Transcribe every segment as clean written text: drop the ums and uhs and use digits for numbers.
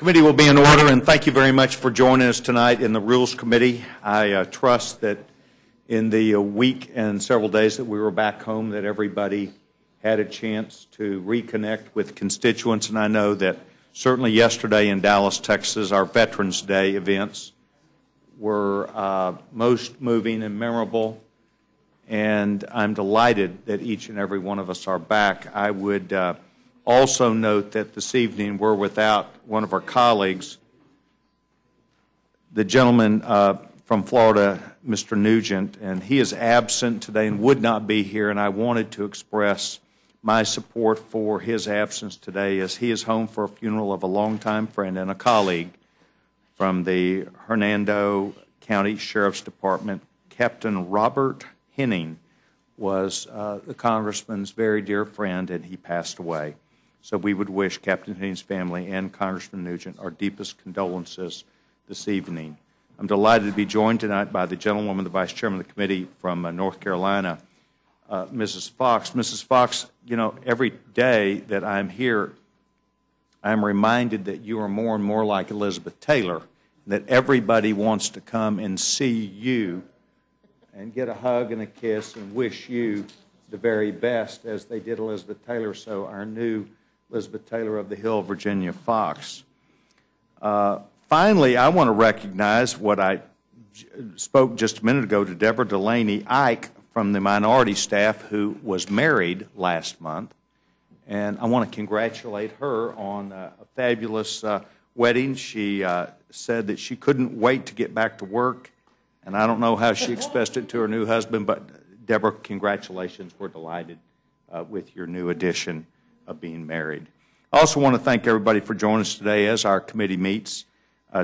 Committee will be in order, and thank you very much for joining us tonight in the Rules Committee. I trust that in the week and several days that we were back home that everybody had a chance to reconnect with constituents, and I know that certainly yesterday in Dallas, Texas, our Veterans Day events were most moving and memorable, and I'm delighted that each and every one of us are back. I would also note that this evening we're without one of our colleagues, the gentleman from Florida, Mr. Nugent, and he is absent today and would not be here, and I wanted to express my support for his absence today as he is home for a funeral of a longtime friend and a colleague from the Hernando County Sheriff's Department. Captain Robert Henning was the Congressman's very dear friend, and he passed away. So we would wish Captain Henning's family and Congressman Nugent our deepest condolences this evening. I'm delighted to be joined tonight by the gentlewoman, the Vice Chairman of the Committee from North Carolina, Mrs. Fox. Mrs. Fox, you know, every day that I'm here, I'm reminded that you are more and more like Elizabeth Taylor, that everybody wants to come and see you and get a hug and a kiss and wish you the very best, as they did Elizabeth Taylor, so our new Elizabeth Taylor of the Hill, Virginia Fox. Finally, I want to recognize what I spoke just a minute ago to Deborah Delaney Ike from the minority staff, who was married last month, and I want to congratulate her on a fabulous wedding. She said that she couldn't wait to get back to work, and I don't know how she expressed it to her new husband, but Deborah, congratulations. We're delighted with your new addition of being married. I also want to thank everybody for joining us today as our committee meets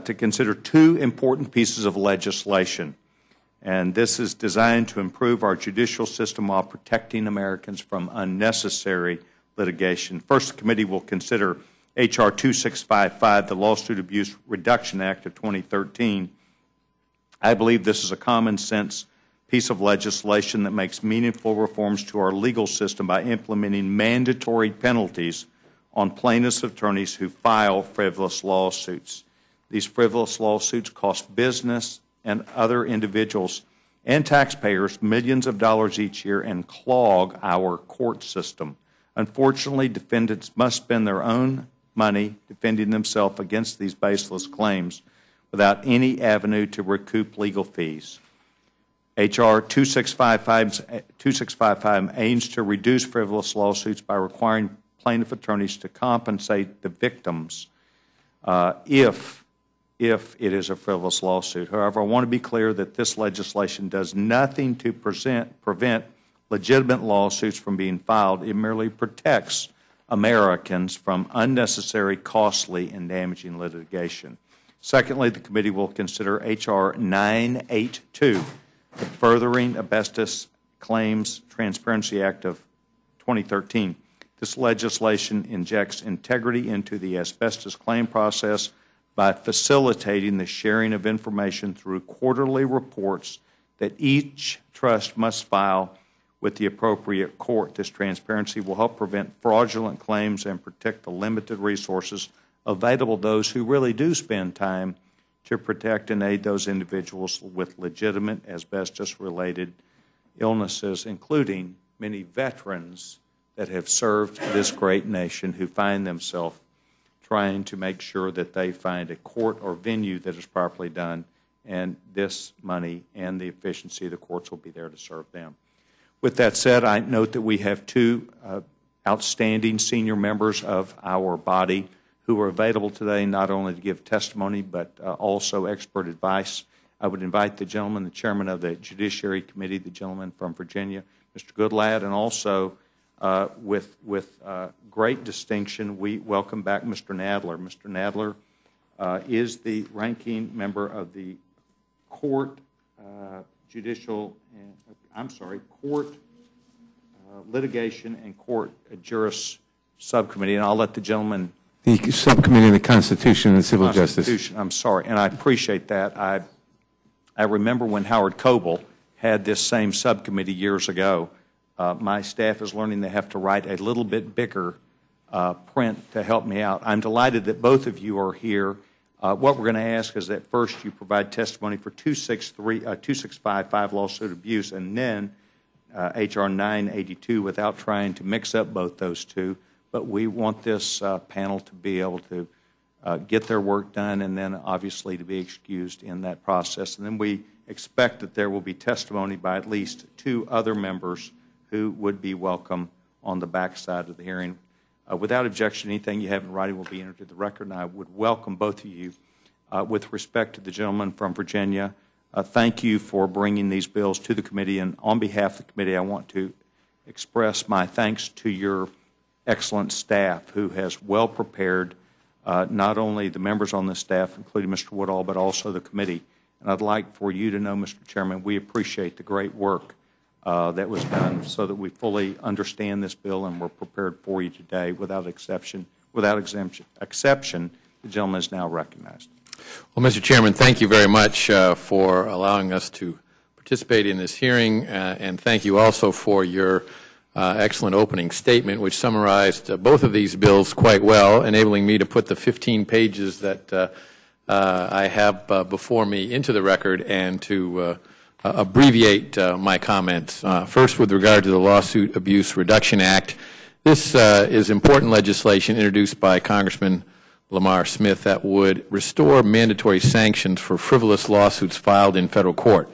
to consider two important pieces of legislation. And this is designed to improve our judicial system while protecting Americans from unnecessary litigation. First, the committee will consider H.R. 2655, the Lawsuit Abuse Reduction Act of 2013. I believe this is a common sense piece of legislation that makes meaningful reforms to our legal system by implementing mandatory penalties on plaintiffs' attorneys who file frivolous lawsuits. These frivolous lawsuits cost business and other individuals and taxpayers millions of dollars each year and clog our court system. Unfortunately, defendants must spend their own money defending themselves against these baseless claims without any avenue to recoup legal fees. H.R. 2655 aims to reduce frivolous lawsuits by requiring plaintiff attorneys to compensate the victims if it is a frivolous lawsuit. However, I want to be clear that this legislation does nothing to prevent legitimate lawsuits from being filed. It merely protects Americans from unnecessary, costly, and damaging litigation. Secondly, the committee will consider H.R. 982, the Furthering Asbestos Claims Transparency Act of 2013. This legislation injects integrity into the asbestos claim process by facilitating the sharing of information through quarterly reports that each trust must file with the appropriate court. This transparency will help prevent fraudulent claims and protect the limited resources available to those who really do spend time to protect and aid those individuals with legitimate asbestos-related illnesses, including many veterans that have served this great nation who find themselves trying to make sure that they find a court or venue that is properly done, and this money and the efficiency of the courts will be there to serve them. With that said, I note that we have two outstanding senior members of our body who are available today not only to give testimony but also expert advice. I would invite the gentleman, the chairman of the Judiciary Committee, the gentleman from Virginia, Mr. Goodlad, and also with great distinction, we welcome back Mr. Nadler. Mr. Nadler is the ranking member of the Court Litigation and Court Juris Subcommittee, and I'll let the gentleman. The Subcommittee on the Constitution and Civil Justice. I'm sorry, and I appreciate that. I remember when Howard Coble had this same subcommittee years ago. My staff is learning they have to write a little bit bigger print to help me out. I'm delighted that both of you are here. What we're going to ask is that first you provide testimony for 2655 lawsuit abuse, and then H.R. 982 without trying to mix up both those two. But we want this panel to be able to get their work done and then obviously to be excused in that process. And then we expect that there will be testimony by at least 2 other members who would be welcome on the backside of the hearing. Without objection, anything you have in writing will be entered to the record, and I would welcome both of you. With respect to the gentleman from Virginia, thank you for bringing these bills to the committee, and on behalf of the committee, I want to express my thanks to your excellent staff who has well prepared not only the members on this staff, including Mr. Woodall, but also the committee. And I'd like for you to know, Mr. Chairman, we appreciate the great work that was done so that we fully understand this bill and we're prepared for you today without exception. The gentleman is now recognized. Well, Mr. Chairman, thank you very much for allowing us to participate in this hearing, and thank you also for your excellent opening statement, which summarized both of these bills quite well, enabling me to put the 15 pages that I have before me into the record and to abbreviate my comments. First, with regard to the Lawsuit Abuse Reduction Act, this is important legislation introduced by Congressman Lamar Smith that would restore mandatory sanctions for frivolous lawsuits filed in federal court.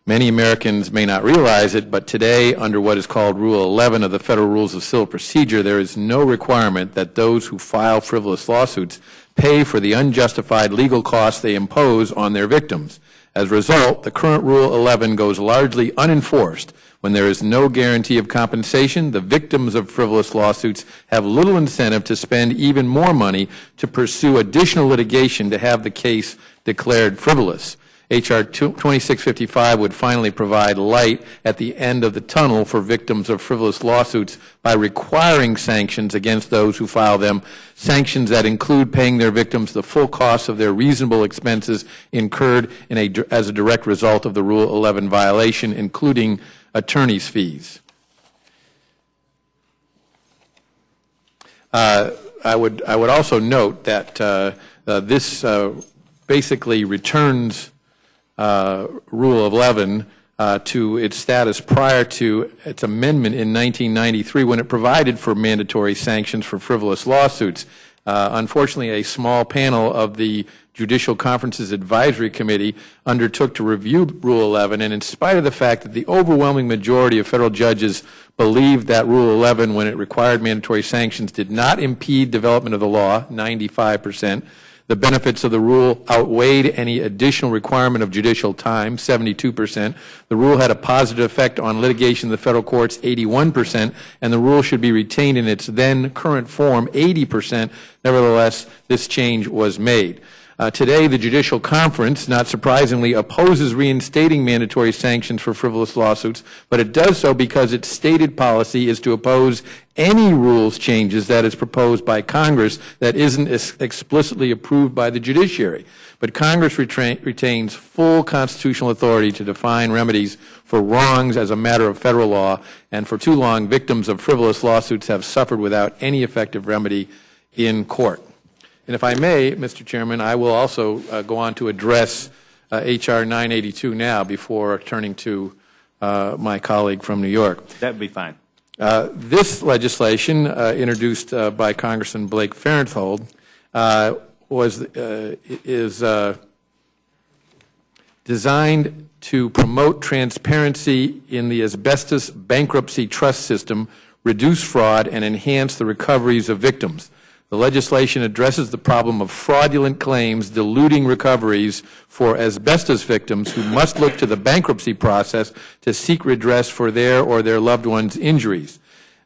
Many Americans may not realize it, but today, under what is called Rule 11 of the Federal Rules of Civil Procedure, there is no requirement that those who file frivolous lawsuits pay for the unjustified legal costs they impose on their victims. As a result, the current Rule 11 goes largely unenforced. When there is no guarantee of compensation, the victims of frivolous lawsuits have little incentive to spend even more money to pursue additional litigation to have the case declared frivolous. H.R. 2655 would finally provide light at the end of the tunnel for victims of frivolous lawsuits by requiring sanctions against those who file them, sanctions that include paying their victims the full cost of their reasonable expenses incurred as a direct result of the Rule 11 violation, including attorney's fees. I would also note that this basically returns Rule 11 to its status prior to its amendment in 1993 when it provided for mandatory sanctions for frivolous lawsuits. Unfortunately, a small panel of the Judicial Conference's Advisory Committee undertook to review Rule 11, and in spite of the fact that the overwhelming majority of federal judges believed that Rule 11, when it required mandatory sanctions, did not impede development of the law, 95%, the benefits of the rule outweighed any additional requirement of judicial time, 72%. The rule had a positive effect on litigation in the federal courts, 81%, and the rule should be retained in its then current form, 80%. Nevertheless, this change was made. Today, the Judicial Conference, not surprisingly, opposes reinstating mandatory sanctions for frivolous lawsuits, but it does so because its stated policy is to oppose any rules changes that is proposed by Congress that isn't explicitly approved by the judiciary. But Congress retains full constitutional authority to define remedies for wrongs as a matter of federal law, and for too long, victims of frivolous lawsuits have suffered without any effective remedy in court. And if I may, Mr. Chairman, I will also go on to address H.R. 982 now before turning to my colleague from New York. That would be fine. This legislation, introduced by Congressman Blake Farenthold, is designed to promote transparency in the asbestos bankruptcy trust system, reduce fraud, and enhance the recoveries of victims. The legislation addresses the problem of fraudulent claims diluting recoveries for asbestos victims who must look to the bankruptcy process to seek redress for their or their loved ones' injuries.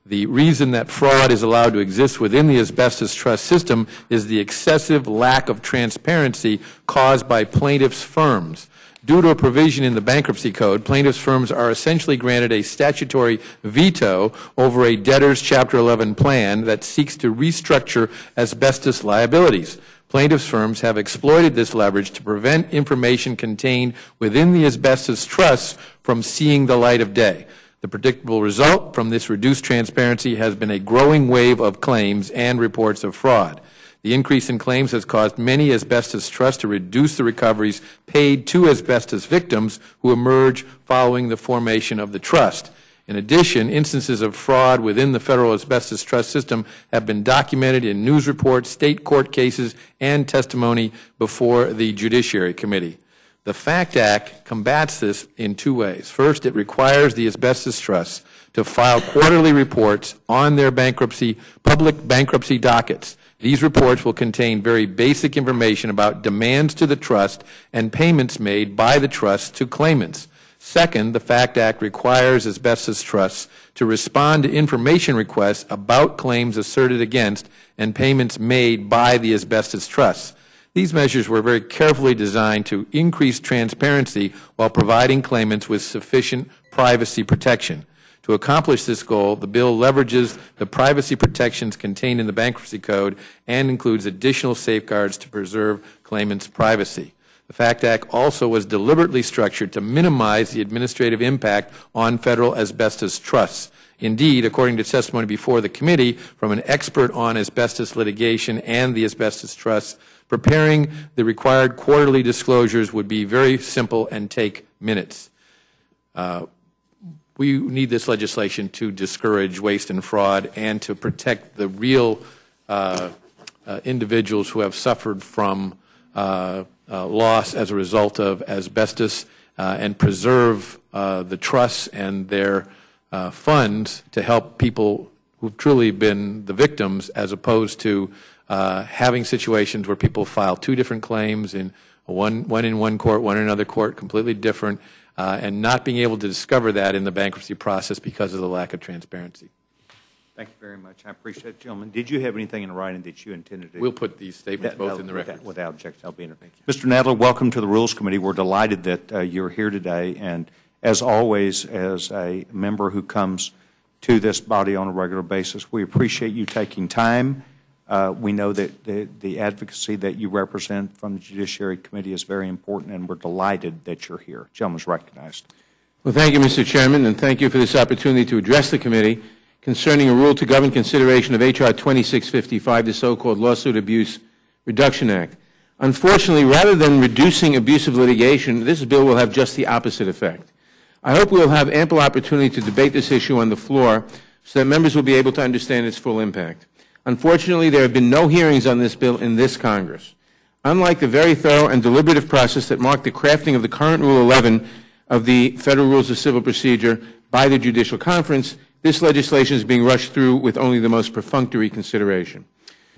The reason that fraud is allowed to exist within the asbestos trust system is the excessive lack of transparency caused by plaintiffs' firms. Due to a provision in the bankruptcy code, plaintiffs' firms are essentially granted a statutory veto over a debtor's Chapter 11 plan that seeks to restructure asbestos liabilities. Plaintiffs' firms have exploited this leverage to prevent information contained within the asbestos trusts from seeing the light of day. The predictable result from this reduced transparency has been a growing wave of claims and reports of fraud. The increase in claims has caused many asbestos trusts to reduce the recoveries paid to asbestos victims who emerge following the formation of the trust. In addition, instances of fraud within the federal asbestos trust system have been documented in news reports, state court cases, and testimony before the Judiciary Committee. The FACT Act combats this in two ways. First, it requires the asbestos trusts to file quarterly reports on their public bankruptcy dockets. These reports will contain very basic information about demands to the trust and payments made by the trust to claimants. Second, the FACT Act requires asbestos trusts to respond to information requests about claims asserted against and payments made by the asbestos trusts. These measures were very carefully designed to increase transparency while providing claimants with sufficient privacy protection. To accomplish this goal, the bill leverages the privacy protections contained in the Bankruptcy Code and includes additional safeguards to preserve claimants' privacy. The FACT Act also was deliberately structured to minimize the administrative impact on federal asbestos trusts. Indeed, according to testimony before the committee from an expert on asbestos litigation and the asbestos trusts, preparing the required quarterly disclosures would be very simple and take minutes. We need this legislation to discourage waste and fraud and to protect the real individuals who have suffered from loss as a result of asbestos and preserve the trusts and their funds to help people who've truly been the victims, as opposed to having situations where people file two different claims, one in one court, one in another court, completely different, and not being able to discover that in the bankruptcy process because of the lack of transparency. Thank you very much. I appreciate it, gentlemen. Did you have anything in writing that you intended to? We'll put these statements both in the record. Without objection, I'll be in it. Mr. Nadler, welcome to the Rules Committee. We're delighted that you're here today, and as always, as a member who comes to this body on a regular basis, we appreciate you taking time. We know that the advocacy that you represent from the Judiciary Committee is very important, and we're delighted that you're here. Gentleman's recognized. Well, thank you, Mr. Chairman, and thank you for this opportunity to address the committee concerning a rule to govern consideration of H.R. 2655, the so-called Lawsuit Abuse Reduction Act. Unfortunately, rather than reducing abusive litigation, this bill will have just the opposite effect. I hope we will have ample opportunity to debate this issue on the floor so that members will be able to understand its full impact. Unfortunately, there have been no hearings on this bill in this Congress. Unlike the very thorough and deliberative process that marked the crafting of the current Rule 11 of the Federal Rules of Civil Procedure by the Judicial Conference, this legislation is being rushed through with only the most perfunctory consideration.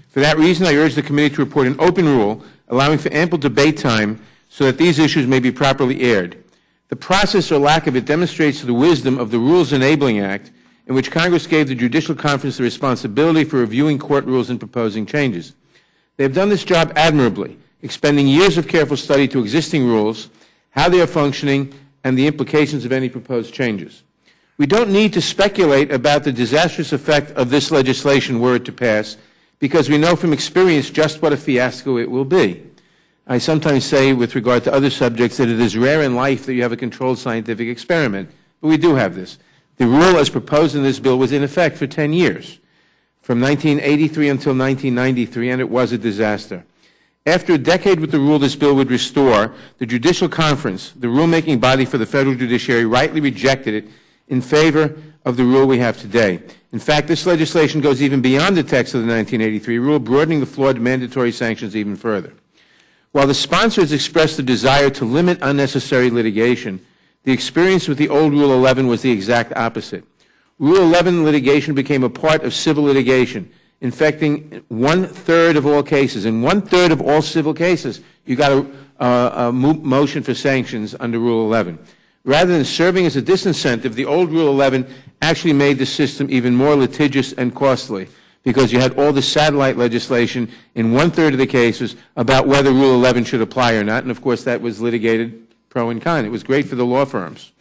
For that reason, I urge the committee to report an open rule allowing for ample debate time so that these issues may be properly aired. The process or lack of it demonstrates the wisdom of the Rules Enabling Act, in which Congress gave the Judicial Conference the responsibility for reviewing court rules and proposing changes. They have done this job admirably, expending years of careful study to existing rules, how they are functioning, and the implications of any proposed changes. We don't need to speculate about the disastrous effect of this legislation were it to pass, because we know from experience just what a fiasco it will be. I sometimes say with regard to other subjects that it is rare in life that you have a controlled scientific experiment, but we do have this. The rule as proposed in this bill was in effect for 10 years, from 1983 until 1993, and it was a disaster. After a decade with the rule this bill would restore, the Judicial Conference, the rulemaking body for the federal judiciary, rightly rejected it in favor of the rule we have today. In fact, this legislation goes even beyond the text of the 1983 rule, broadening the flawed mandatory sanctions even further. While the sponsors expressed the desire to limit unnecessary litigation, the experience with the old Rule 11 was the exact opposite. Rule 11 litigation became a part of civil litigation, infecting 1/3 of all cases. In 1/3 of all civil cases, you got a motion for sanctions under Rule 11. Rather than serving as a disincentive, the old Rule 11 actually made the system even more litigious and costly, because you had all the satellite legislation in 1/3 of the cases about whether Rule 11 should apply or not, and of course that was litigated pro and con. It was great for the law firms.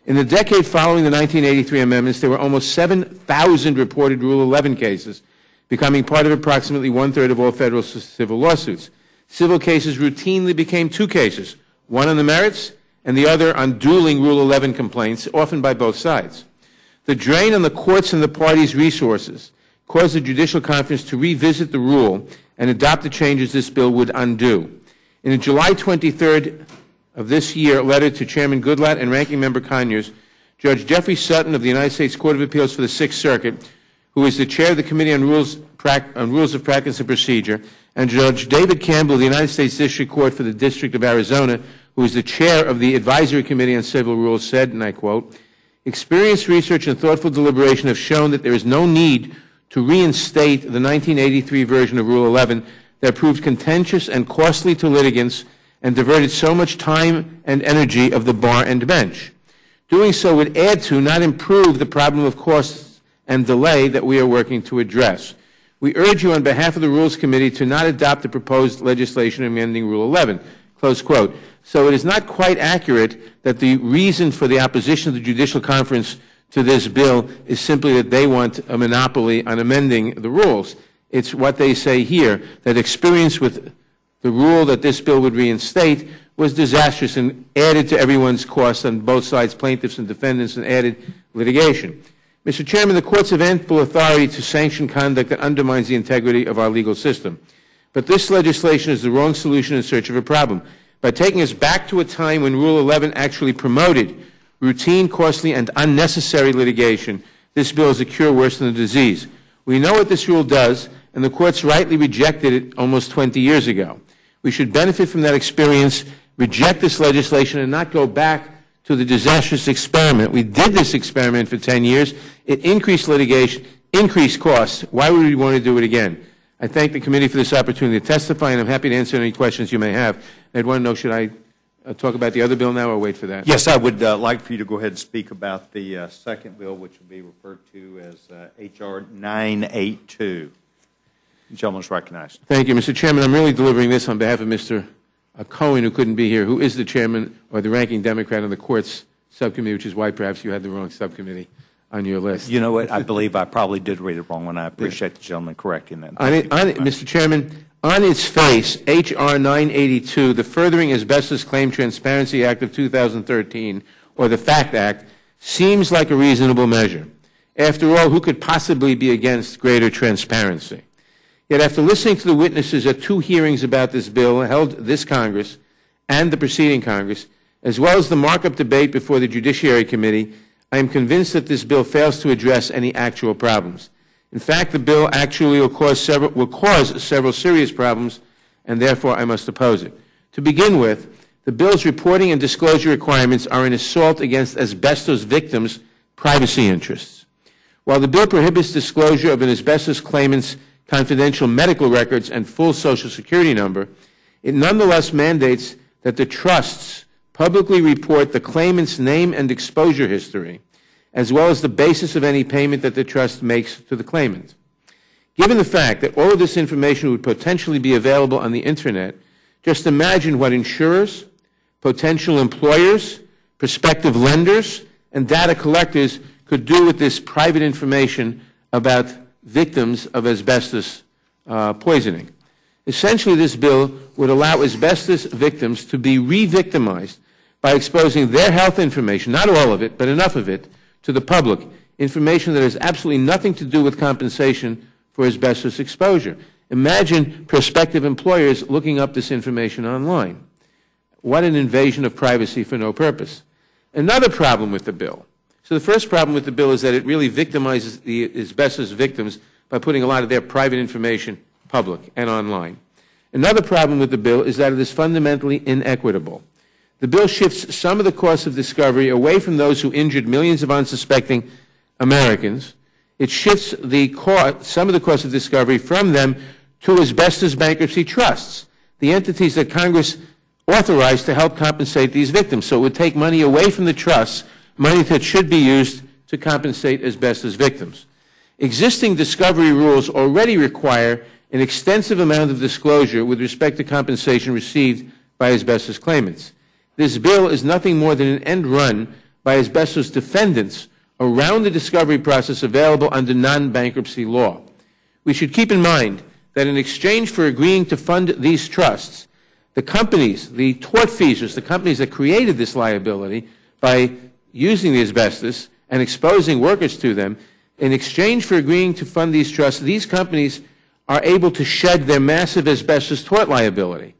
In the decade following the 1983 amendments, there were almost 7,000 reported Rule 11 cases, becoming part of approximately 1/3 of all federal civil lawsuits. Civil cases routinely became two cases, one on the merits and the other on dueling Rule 11 complaints, often by both sides. The drain on the courts and the parties' resources caused the Judicial Conference to revisit the rule and adopt the changes this bill would undo. In a July 23rd of this year letter to Chairman Goodlatte and Ranking Member Conyers, Judge Jeffrey Sutton of the United States Court of Appeals for the Sixth Circuit, who is the chair of the Committee on Rules of Practice and Procedure, and Judge David Campbell of the United States District Court for the District of Arizona, who is the chair of the Advisory Committee on Civil Rules, said, and I quote, "Experienced research and thoughtful deliberation have shown that there is no need to reinstate the 1983 version of Rule 11 that proved contentious and costly to litigants and diverted so much time and energy of the bar and bench. Doing so would add to, not improve, the problem of costs and delay that we are working to address. We urge you on behalf of the Rules Committee to not adopt the proposed legislation amending Rule 11." Close quote. So it is not quite accurate that the reason for the opposition of the Judicial Conference to this bill is simply that they want a monopoly on amending the rules. It's what they say here, that experience with the rule that this bill would reinstate was disastrous and added to everyone's costs on both sides, plaintiffs and defendants, and added litigation. Mr. Chairman, the courts have ample authority to sanction conduct that undermines the integrity of our legal system. But this legislation is the wrong solution in search of a problem. By taking us back to a time when Rule 11 actually promoted routine, costly, and unnecessary litigation, this bill is a cure worse than the disease. We know what this rule does, and the courts rightly rejected it almost 20 years ago. We should benefit from that experience, reject this legislation, and not go back to the disastrous experiment. We did this experiment for 10 years. It increased litigation, increased costs. Why would we want to do it again? I thank the committee for this opportunity to testify, and I'm happy to answer any questions you may have. I'd want to know, should I talk about the other bill now or wait for that? Yes, I would like for you to go ahead and speak about the second bill, which will be referred to as H.R. 982. The gentleman is recognized. Thank you, Mr. Chairman. I'm really delivering this on behalf of Mr. Cohen, who couldn't be here, who is the chairman or the ranking Democrat on the courts subcommittee, which is why perhaps you had the wrong subcommittee on your list. You know what? I believe I probably did read it wrong, and I appreciate the gentleman correcting that. Mr. Chairman, on its face, H.R. 982, the Furthering Asbestos Claim Transparency Act of 2013, or the FACT Act, seems like a reasonable measure. After all, who could possibly be against greater transparency? Yet after listening to the witnesses at 2 hearings about this bill held this Congress and the preceding Congress, as well as the markup debate before the Judiciary Committee, I am convinced that this bill fails to address any actual problems. In fact, the bill actually will cause several serious problems, and therefore I must oppose it. To begin with, the bill's reporting and disclosure requirements are an assault against asbestos victims' privacy interests. While the bill prohibits disclosure of an asbestos claimant's confidential medical records and full Social Security number, it nonetheless mandates that the trusts publicly report the claimant's name and exposure history, as well as the basis of any payment that the trust makes to the claimant. Given the fact that all of this information would potentially be available on the Internet, just imagine what insurers, potential employers, prospective lenders, and data collectors could do with this private information about victims of asbestos poisoning. Essentially, this bill would allow asbestos victims to be re-victimized by exposing their health information, not all of it, but enough of it, to the public, information that has absolutely nothing to do with compensation for asbestos exposure. Imagine prospective employers looking up this information online. What an invasion of privacy for no purpose. Another problem with the bill. So the first problem with the bill is that it really victimizes the asbestos victims by putting a lot of their private information public and online. Another problem with the bill is that it is fundamentally inequitable. The bill shifts some of the costs of discovery away from those who injured millions of unsuspecting Americans. It shifts some of the costs of discovery from them to asbestos bankruptcy trusts, the entities that Congress authorized to help compensate these victims. So it would take money away from the trusts, money that should be used to compensate asbestos victims. Existing discovery rules already require an extensive amount of disclosure with respect to compensation received by asbestos claimants. This bill is nothing more than an end run by asbestos defendants around the discovery process available under non-bankruptcy law. We should keep in mind that in exchange for agreeing to fund these trusts, the companies, the tortfeasors, the companies that created this liability by using the asbestos and exposing workers to them, in exchange for agreeing to fund these trusts, these companies are able to shed their massive asbestos tort liability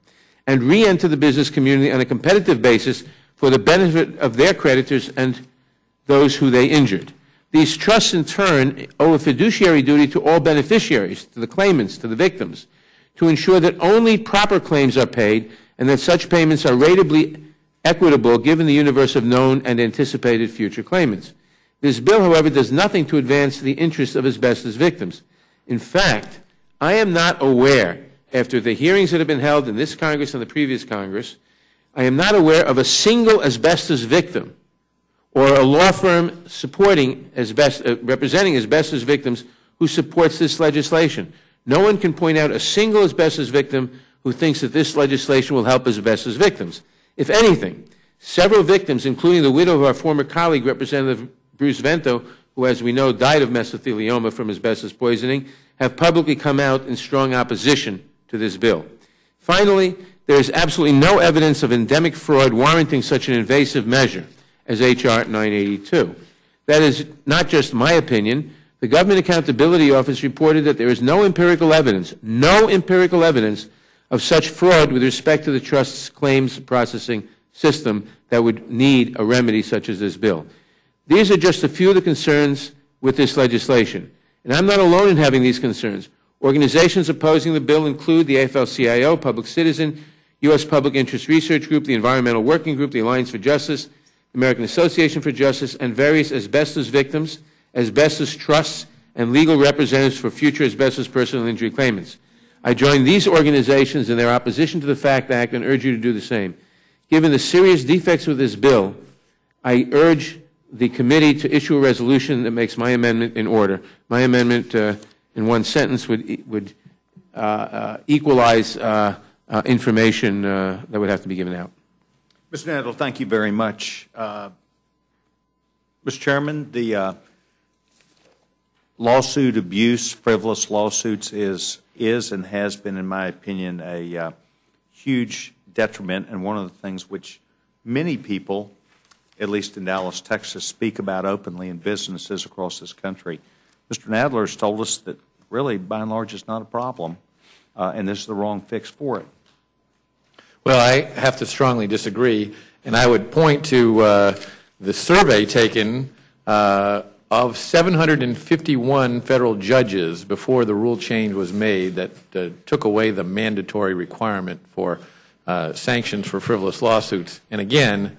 and re-enter the business community on a competitive basis for the benefit of their creditors and those who they injured. These trusts, in turn, owe a fiduciary duty to all beneficiaries, to the claimants, to the victims, to ensure that only proper claims are paid and that such payments are ratably equitable given the universe of known and anticipated future claimants. This bill, however, does nothing to advance the interests of asbestos victims. In fact, I am not aware, after the hearings that have been held in this Congress and the previous Congress, I am not aware of a single asbestos victim or a law firm supporting representing asbestos victims who supports this legislation. No one can point out a single asbestos victim who thinks that this legislation will help asbestos victims. If anything, several victims, including the widow of our former colleague, Representative Bruce Vento, who, as we know, died of mesothelioma from asbestos poisoning, have publicly come out in strong opposition to this bill. Finally, there is absolutely no evidence of endemic fraud warranting such an invasive measure as H.R. 982. That is not just my opinion. The Government Accountability Office reported that there is no empirical evidence of such fraud with respect to the Trust's claims processing system that would need a remedy such as this bill. These are just a few of the concerns with this legislation. And I'm not alone in having these concerns. Organizations opposing the bill include the AFL-CIO, Public Citizen, U.S. Public Interest Research Group, the Environmental Working Group, the Alliance for Justice, the American Association for Justice, and various asbestos victims, asbestos trusts, and legal representatives for future asbestos personal injury claimants. I join these organizations in their opposition to the FACT Act and urge you to do the same. Given the serious defects with this bill, I urge the committee to issue a resolution that makes my amendment in order. My amendment, in one sentence, would equalize information that would have to be given out. Mr. Nadler, thank you very much. Mr. Chairman, the lawsuit abuse, frivolous lawsuits is and has been, in my opinion, a huge detriment, and one of the things which many people, at least in Dallas, Texas, speak about openly in businesses across this country. Mr. Nadler has told us that really, by and large, it's not a problem, and this is the wrong fix for it. Well, I have to strongly disagree, and I would point to the survey taken of 751 federal judges before the rule change was made that took away the mandatory requirement for sanctions for frivolous lawsuits. And again,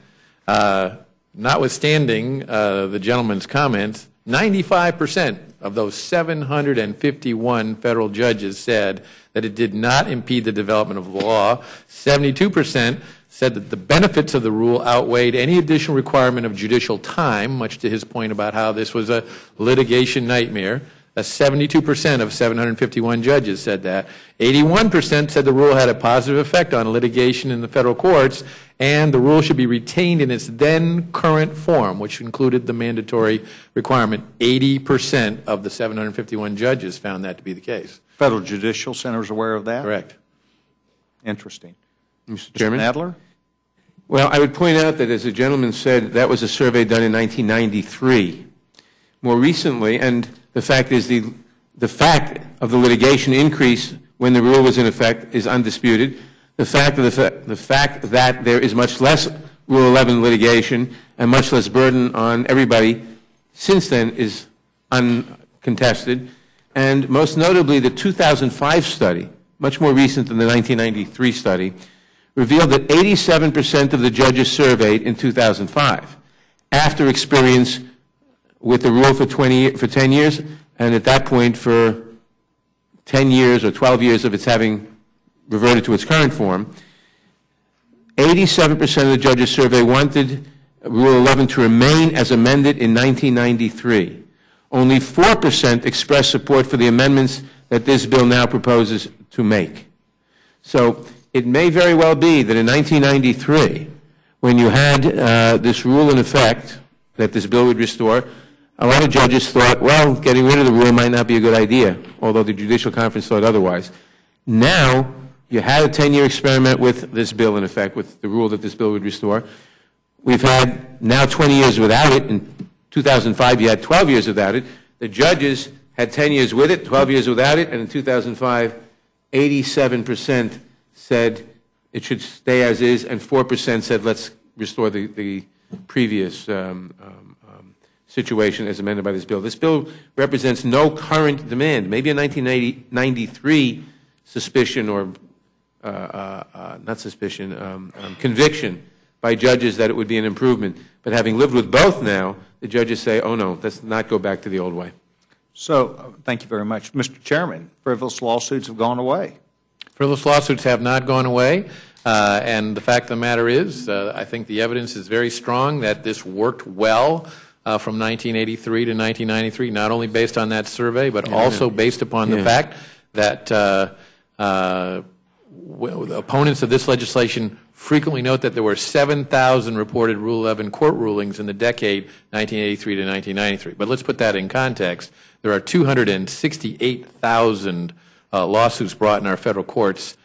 notwithstanding the gentleman's comments, 95% of those 751 federal judges said that it did not impede the development of the law. 72% said that the benefits of the rule outweighed any additional requirement of judicial time, much to his point about how this was a litigation nightmare. That's 72% of 751 judges said that. 81% said the rule had a positive effect on litigation in the federal courts, and the rule should be retained in its then current form, which included the mandatory requirement. 80% of the 751 judges found that to be the case. Federal Judicial Center is aware of that? Correct. Interesting. Mr. Chairman? Mr. Nadler? Well, I would point out that, as the gentleman said, that was a survey done in 1993. More recently, and the fact is the fact of the litigation increase when the rule was in effect is undisputed. The fact that there is much less Rule 11 litigation and much less burden on everybody since then is uncontested. And most notably, the 2005 study, much more recent than the 1993 study, revealed that 87% of the judges surveyed in 2005, after experience with the rule for 10 years, and at that point for 10 years or 12 years of its having reverted to its current form, 87% of the judges surveyed wanted Rule 11 to remain as amended in 1993. Only 4% expressed support for the amendments that this bill now proposes to make. So it may very well be that in 1993, when you had this rule in effect that this bill would restore, a lot of judges thought, well, getting rid of the rule might not be a good idea, although the Judicial Conference thought otherwise. Now, you had a 10-year experiment with this bill in effect, with the rule that this bill would restore. We've had now 20 years without it. In 2005, you had 12 years without it. The judges had 10 years with it, 12 years without it, and in 2005, 87% said it should stay as is, and 4% said let's restore the previous situation as amended by this bill. This bill represents no current demand. Maybe a 1993 suspicion or not suspicion, conviction by judges that it would be an improvement. But having lived with both now, the judges say, oh no, let's not go back to the old way. So, thank you very much. Mr. Chairman, frivolous lawsuits have gone away. Frivolous lawsuits have not gone away, and the fact of the matter is, I think the evidence is very strong that this worked well from 1983 to 1993, not only based on that survey, but also based upon the fact that the opponents of this legislation frequently note that there were 7,000 reported Rule 11 court rulings in the decade 1983 to 1993. But let's put that in context. There are 268,000 lawsuits brought in our federal courts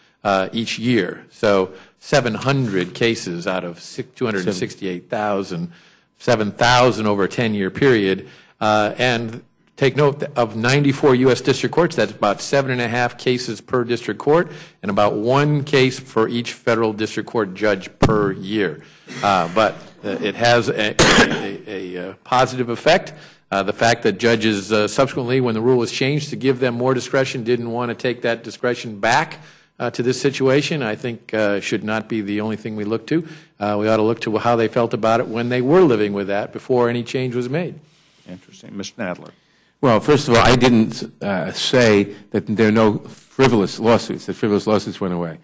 each year. So 700 cases out of 268,000, 7,000 over a 10-year period. And take note of 94 U.S. district courts. That's about 7.5 cases per district court and about 1 case for each federal district court judge per year. But it has a positive effect. The fact that judges subsequently, when the rule was changed to give them more discretion, didn't want to take that discretion back to this situation, I think should not be the only thing we look to. We ought to look to how they felt about it when they were living with that before any change was made. Interesting. Mr. Nadler. Well, first of all, I didn't say that there are no frivolous lawsuits, that frivolous lawsuits went away.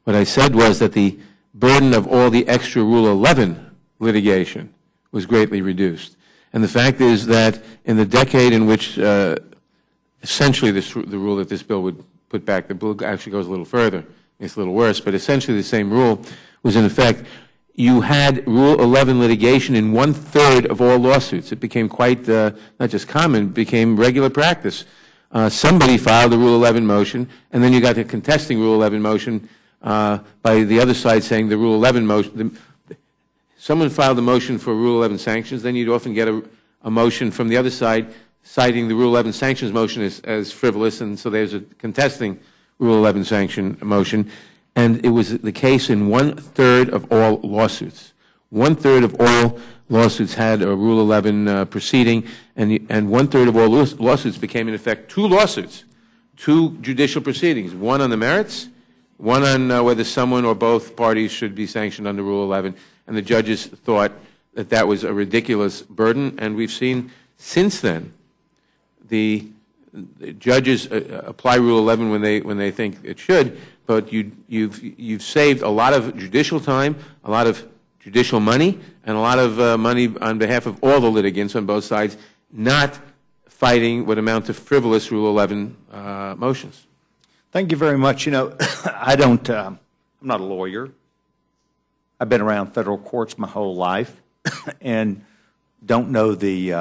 What I said was that the burden of all the extra Rule 11 litigation was greatly reduced. And the fact is that in the decade in which essentially the rule that this bill would put back, the bill actually goes a little further, it's a little worse, but essentially the same rule was in effect. You had Rule 11 litigation in 1/3 of all lawsuits. It became quite, not just common, it became regular practice. Somebody filed a Rule 11 motion, and then you got a contesting Rule 11 motion by the other side saying the Rule 11 motion, someone filed a motion for Rule 11 sanctions, then you'd often get a motion from the other side citing the Rule 11 sanctions motion as frivolous, and so there's a contesting Rule 11 sanction motion. And it was the case in 1/3 of all lawsuits. 1/3 of all lawsuits had a Rule 11 proceeding, and 1/3 of all lawsuits became, in effect, 2 lawsuits, 2 judicial proceedings, one on the merits, one on whether someone or both parties should be sanctioned under Rule 11. And the judges thought that that was a ridiculous burden, and we've seen since then the judges apply Rule 11 when they think it should. But you've saved a lot of judicial time, a lot of judicial money, and a lot of money on behalf of all the litigants on both sides, not fighting what amount to frivolous Rule 11 motions. Thank you very much. You know, I'm not a lawyer. I've been around federal courts my whole life, and don't know the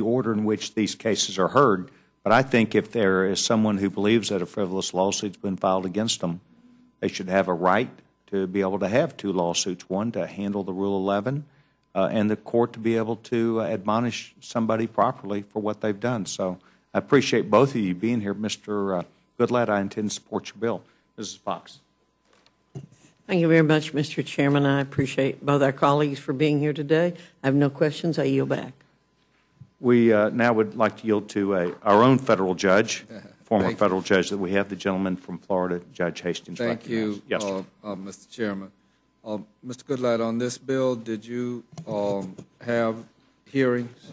order in which these cases are heard. But I think if there is someone who believes that a frivolous lawsuit's been filed against them, they should have a right to be able to have 2 lawsuits, one to handle the Rule 11, and the court to be able to admonish somebody properly for what they've done. So I appreciate both of you being here. Mr. Goodlatte, I intend to support your bill. Mrs. Fox. Thank you very much, Mr. Chairman. I appreciate both our colleagues for being here today. I have no questions. I yield back. We now would like to yield to our own federal judge, former federal judge that we have, the gentleman from Florida, Judge Hastings. Thank you, yes, Mr. Chairman. Mr. Goodlatte, on this bill, did you have hearings?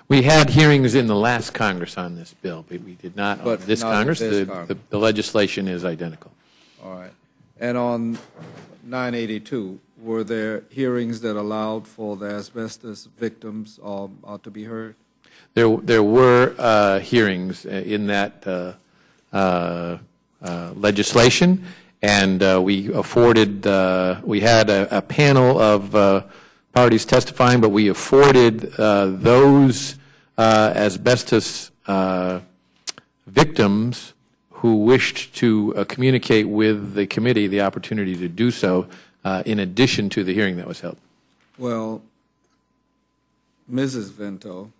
We had hearings in the last Congress on this bill, but we did not on this Congress. The legislation is identical. All right. And on 982, were there hearings that allowed for the asbestos victims to be heard? There were hearings in that legislation, and we afforded, we had a panel of parties testifying, but we afforded those asbestos victims who wished to communicate with the committee the opportunity to do so in addition to the hearing that was held. Well, Mrs. Vento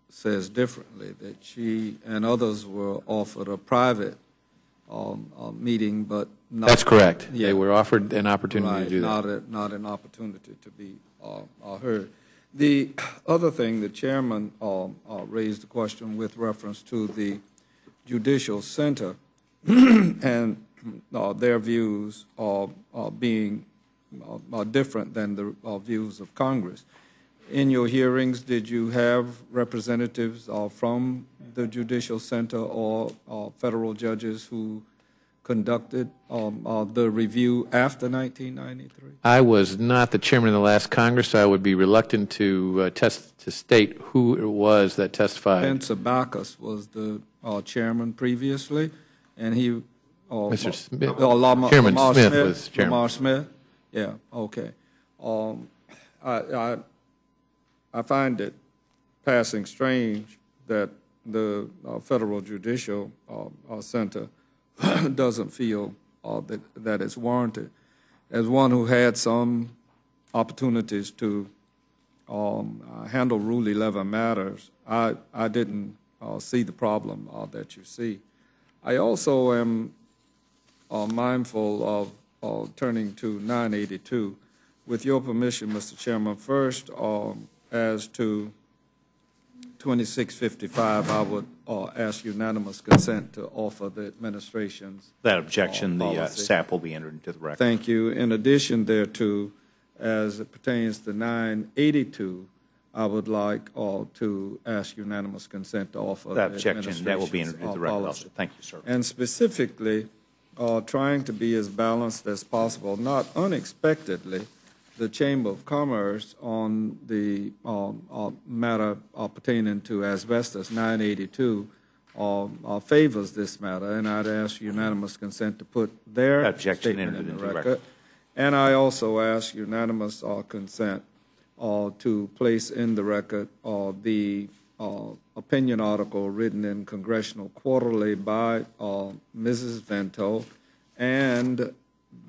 says differently, that she and others were offered a private meeting, but not. That's correct. Yeah. They were offered an opportunity to do that. Not an opportunity to be heard. The other thing, the chairman raised a question with reference to the Judicial Center and their views being different than the views of Congress. In your hearings, did you have representatives from the Judicial Center or federal judges who conducted the review after 1993? I was not the chairman of the last Congress, so I would be reluctant to state who it was that testified. Pence Abacus was the chairman previously, and he. Mr. Smith. Chairman Lamar Smith was chairman. Lamar Smith? Yeah, okay. I find it passing strange that the Federal Judicial Center doesn't feel that it's warranted. As one who had some opportunities to handle Rule 11 matters, I didn't see the problem that you see. I also am mindful of turning to 982. With your permission, Mr. Chairman, first, as to 2655, I would ask unanimous consent to offer the administration's That objection, the policy. SAP will be entered into the record. Thank you. In addition thereto, as it pertains to 982, I would like to ask unanimous consent to offer That the objection, that will be entered into the record policy. also. Thank you, sir. And specifically, trying to be as balanced as possible, not unexpectedly, the Chamber of Commerce on the matter pertaining to asbestos, 982, favors this matter, and I'd ask unanimous consent to put their Objection statement entered in the into the record. And I also ask unanimous consent to place in the record the opinion article written in Congressional Quarterly by Mrs. Vento and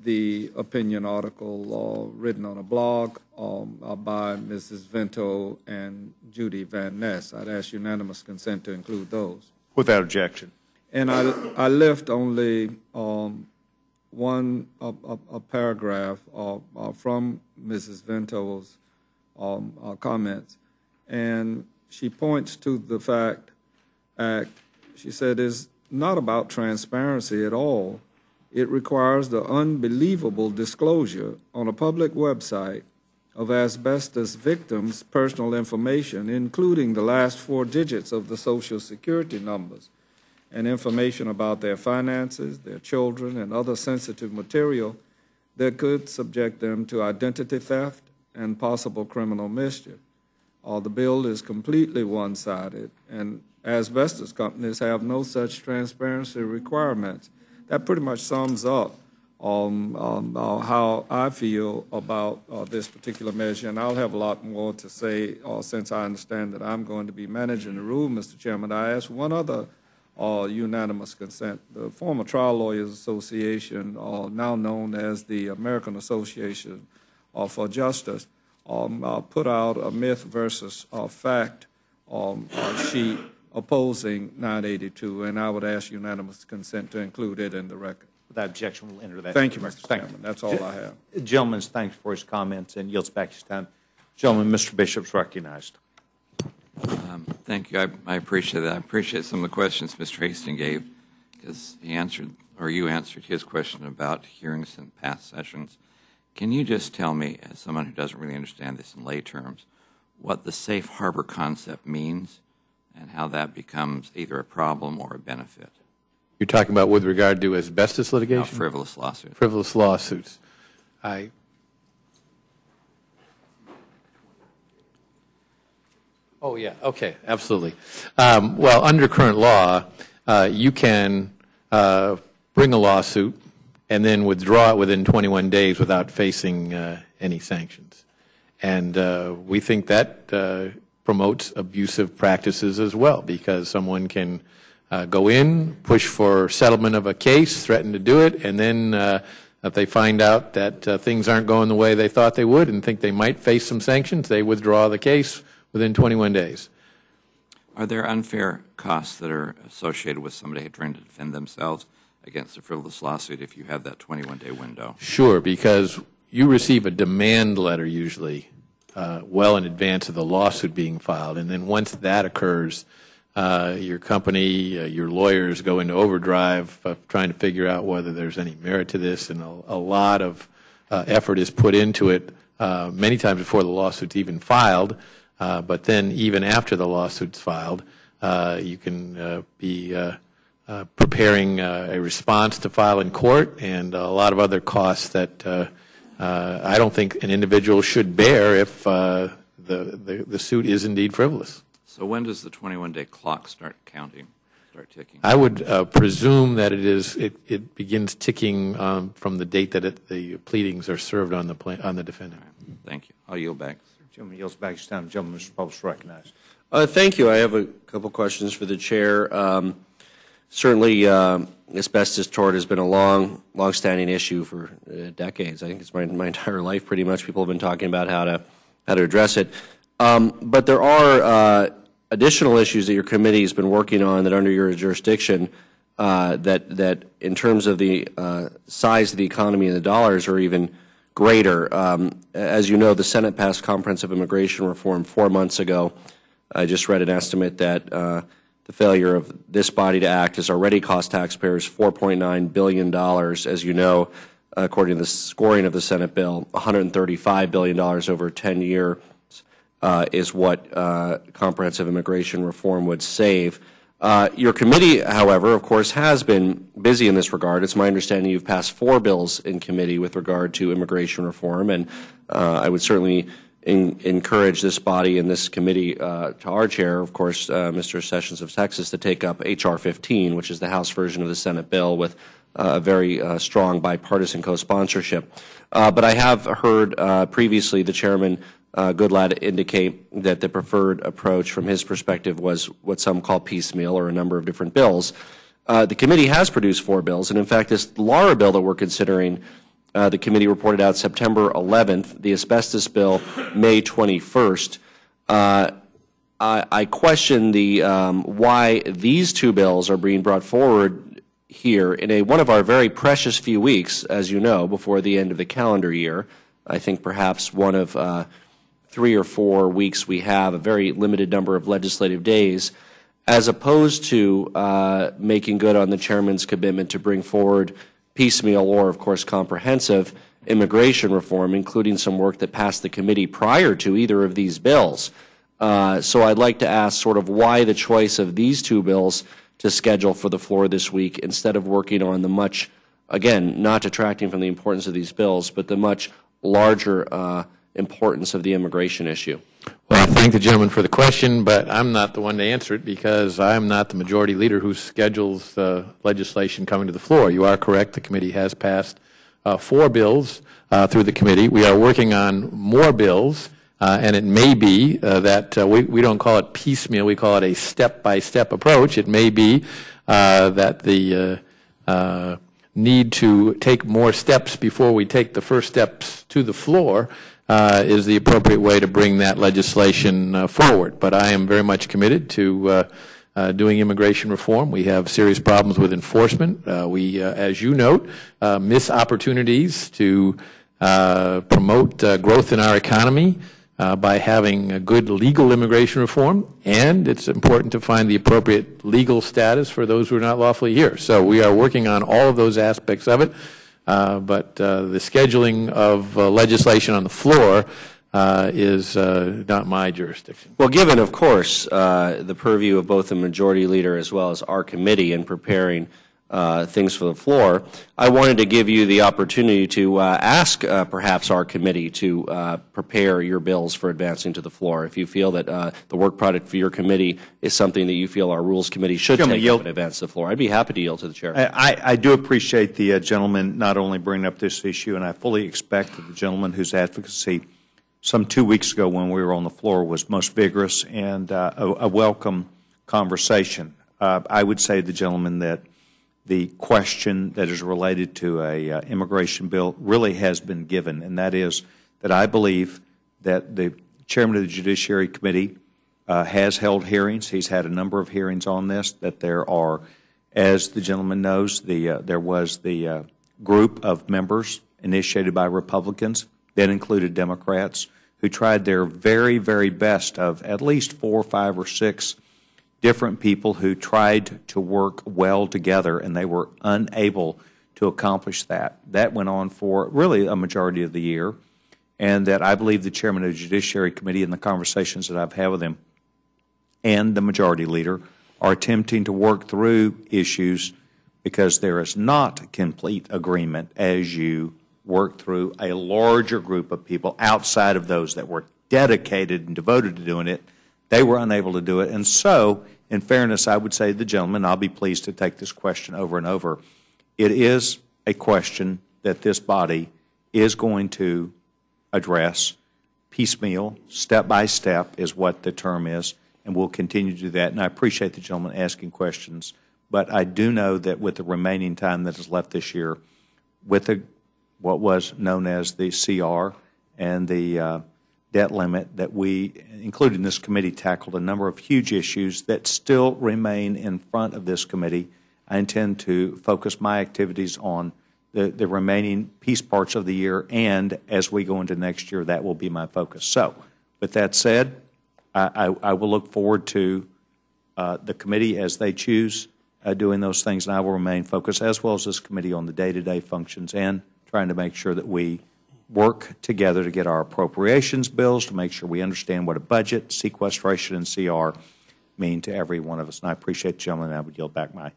the opinion article written on a blog by Mrs. Vento and Judy Van Ness. I'd ask unanimous consent to include those. Without objection. And I left only one paragraph from Mrs. Vento's comments, and she points to the fact, she said, is not about transparency at all. It requires the unbelievable disclosure on a public website of asbestos victims' personal information, including the last 4 digits of the Social Security numbers, and information about their finances, their children, and other sensitive material that could subject them to identity theft and possible criminal mischief. The bill is completely one-sided, and asbestos companies have no such transparency requirements. That pretty much sums up how I feel about this particular measure, and I'll have a lot more to say since I understand that I'm going to be managing the rule, Mr. Chairman. I ask one other unanimous consent. The former Trial Lawyers Association, now known as the American Association for Justice, put out a myth versus fact sheet opposing 982, and I would ask unanimous consent to include it in the record. Without objection, we'll enter that. Thank you, Mr. Thank Chairman. That's all I have. Gentleman's thanks for his comments and yields back his time. Gentleman, Mr. Bishop's recognized. Thank you. I appreciate that. I appreciate some of the questions Mr. Hastings gave, because he answered, or you answered his question about hearings in past sessions. Can you just tell me, as someone who doesn't really understand this in lay terms, what the safe harbor concept means and how that becomes either a problem or a benefit? You're talking about with regard to asbestos litigation? No, frivolous lawsuits. Frivolous lawsuits. Oh, yeah, okay, absolutely. Well, under current law, you can bring a lawsuit and then withdraw it within 21 days without facing any sanctions. And we think that promotes abusive practices as well, because someone can go in, push for settlement of a case, threaten to do it, and then if they find out that things aren't going the way they thought they would and think they might face some sanctions, they withdraw the case within 21 days. Are there unfair costs that are associated with somebody trying to defend themselves against a frivolous lawsuit if you have that 21-day window? Sure, because you receive a demand letter usually well in advance of the lawsuit being filed, and then once that occurs, your company, your lawyers go into overdrive trying to figure out whether there's any merit to this, and a lot of effort is put into it many times before the lawsuit's even filed. But then even after the lawsuit's filed, you can be preparing a response to file in court and a lot of other costs that I don't think an individual should bear if the suit is indeed frivolous. So when does the 21-day clock start counting, start ticking? I would presume that it begins ticking from the date that the pleadings are served on the defendant. Right. Thank you. I'll yield back. Gentleman yields back his time. Gentleman, Mr. Pope's recognized. Thank you. I have a couple questions for the chair. Certainly, asbestos tort has been a long-standing issue for decades. I think it's my entire life, pretty much. People have been talking about how to address it. But there are additional issues that your committee has been working on that are under your jurisdiction that in terms of the size of the economy and the dollars are even greater. As you know, the Senate passed comprehensive immigration reform 4 months ago. I just read an estimate that the failure of this body to act has already cost taxpayers $4.9 billion. As you know, according to the scoring of the Senate bill, $135 billion over 10 years is what comprehensive immigration reform would save. Your committee, however, of course, has been busy in this regard. It's my understanding you've passed 4 bills in committee with regard to immigration reform, and I would certainly encourage this body and this committee to our chair, of course, Mr. Sessions of Texas, to take up H.R. 15, which is the House version of the Senate bill with a very strong bipartisan co-sponsorship. But I have heard previously the chairman Goodlatte indicate that the preferred approach from his perspective was what some call piecemeal, or a number of different bills. The committee has produced 4 bills, and in fact this Lara bill that we're considering, the committee reported out September 11th, the asbestos bill May 21st. I question the why these 2 bills are being brought forward here in one of our very precious few weeks, as you know, before the end of the calendar year. I think perhaps one of 3 or 4 weeks we have, a very limited number of legislative days, as opposed to making good on the chairman's commitment to bring forward piecemeal or, of course, comprehensive immigration reform, including some work that passed the committee prior to either of these bills. So I'd like to ask sort of why the choice of these 2 bills to schedule for the floor this week instead of working on the much, again, not detracting from the importance of these bills, but the much larger importance of the immigration issue. Well, I thank the gentleman for the question, but I'm not the one to answer it because I'm not the majority leader who schedules legislation coming to the floor. You are correct. The committee has passed 4 bills through the committee. We are working on more bills, and it may be that we don't call it piecemeal. We call it a step-by-step approach. It may be that the need to take more steps before we take the first steps to the floor is the appropriate way to bring that legislation forward. But I am very much committed to doing immigration reform. We have serious problems with enforcement. We, as you note, miss opportunities to promote growth in our economy by having a good legal immigration reform, and it's important to find the appropriate legal status for those who are not lawfully here. So we are working on all of those aspects of it. But the scheduling of legislation on the floor is not my jurisdiction. Well, given, of course, the purview of both the majority leader as well as our committee in preparing things for the floor, I wanted to give you the opportunity to ask perhaps our committee to prepare your bills for advancing to the floor. If you feel that the work product for your committee is something that you feel our Rules Committee should take up and advance to the floor, I'd be happy to yield to the chair. I do appreciate the gentleman not only bringing up this issue, and I fully expect that the gentleman whose advocacy some 2 weeks ago when we were on the floor was most vigorous and a welcome conversation. I would say to the gentleman that the question that is related to a immigration bill really has been given, and that is that I believe that the Chairman of the Judiciary Committee has held hearings. He's had a number of hearings on this, that there are, as the gentleman knows, there was the group of members initiated by Republicans that included Democrats who tried their very, very best of at least 4, 5, or 6 different people who tried to work well together, and they were unable to accomplish that. That went on for really a majority of the year, and that I believe the chairman of the Judiciary Committee, in the conversations that I've had with him, and the majority leader are attempting to work through issues, because there is not complete agreement as you work through a larger group of people outside of those that were dedicated and devoted to doing it. They were unable to do it. And so, in fairness, I would say to the gentleman, I'll be pleased to take this question over and over. It is a question that this body is going to address piecemeal, step by step is what the term is, and we'll continue to do that. And I appreciate the gentleman asking questions, but I do know that with the remaining time that is left this year, with what was known as the CR and the debt limit, that we, including this committee, tackled a number of huge issues that still remain in front of this committee. I intend to focus my activities on the remaining piece parts of the year, and as we go into next year, that will be my focus. So, with that said, I will look forward to the committee as they choose doing those things, and I will remain focused, as well as this committee, on the day-to-day functions and trying to make sure that we work together to get our appropriations bills, to make sure we understand what a budget, sequestration, and CR mean to every one of us. And I appreciate the gentleman, and I would yield back my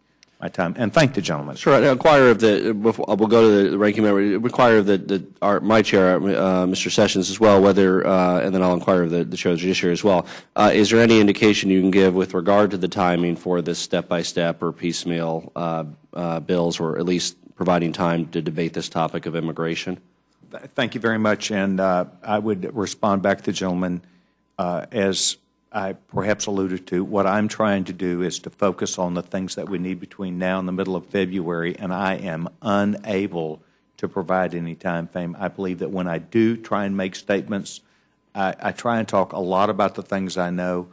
time. And thank the gentleman. Sure. I inquire of we'll go to the ranking member. Inquire of my chair, Mr. Sessions, as well, whether, and then I'll inquire of the chair of the judiciary as well. Is there any indication you can give with regard to the timing for this step-by-step or piecemeal bills, or at least providing time to debate this topic of immigration? Thank you very much, and I would respond back to the gentleman as I perhaps alluded to. What I'm trying to do is to focus on the things that we need between now and the middle of February, and I am unable to provide any time frame. I believe that when I do try and make statements, I try and talk a lot about the things I know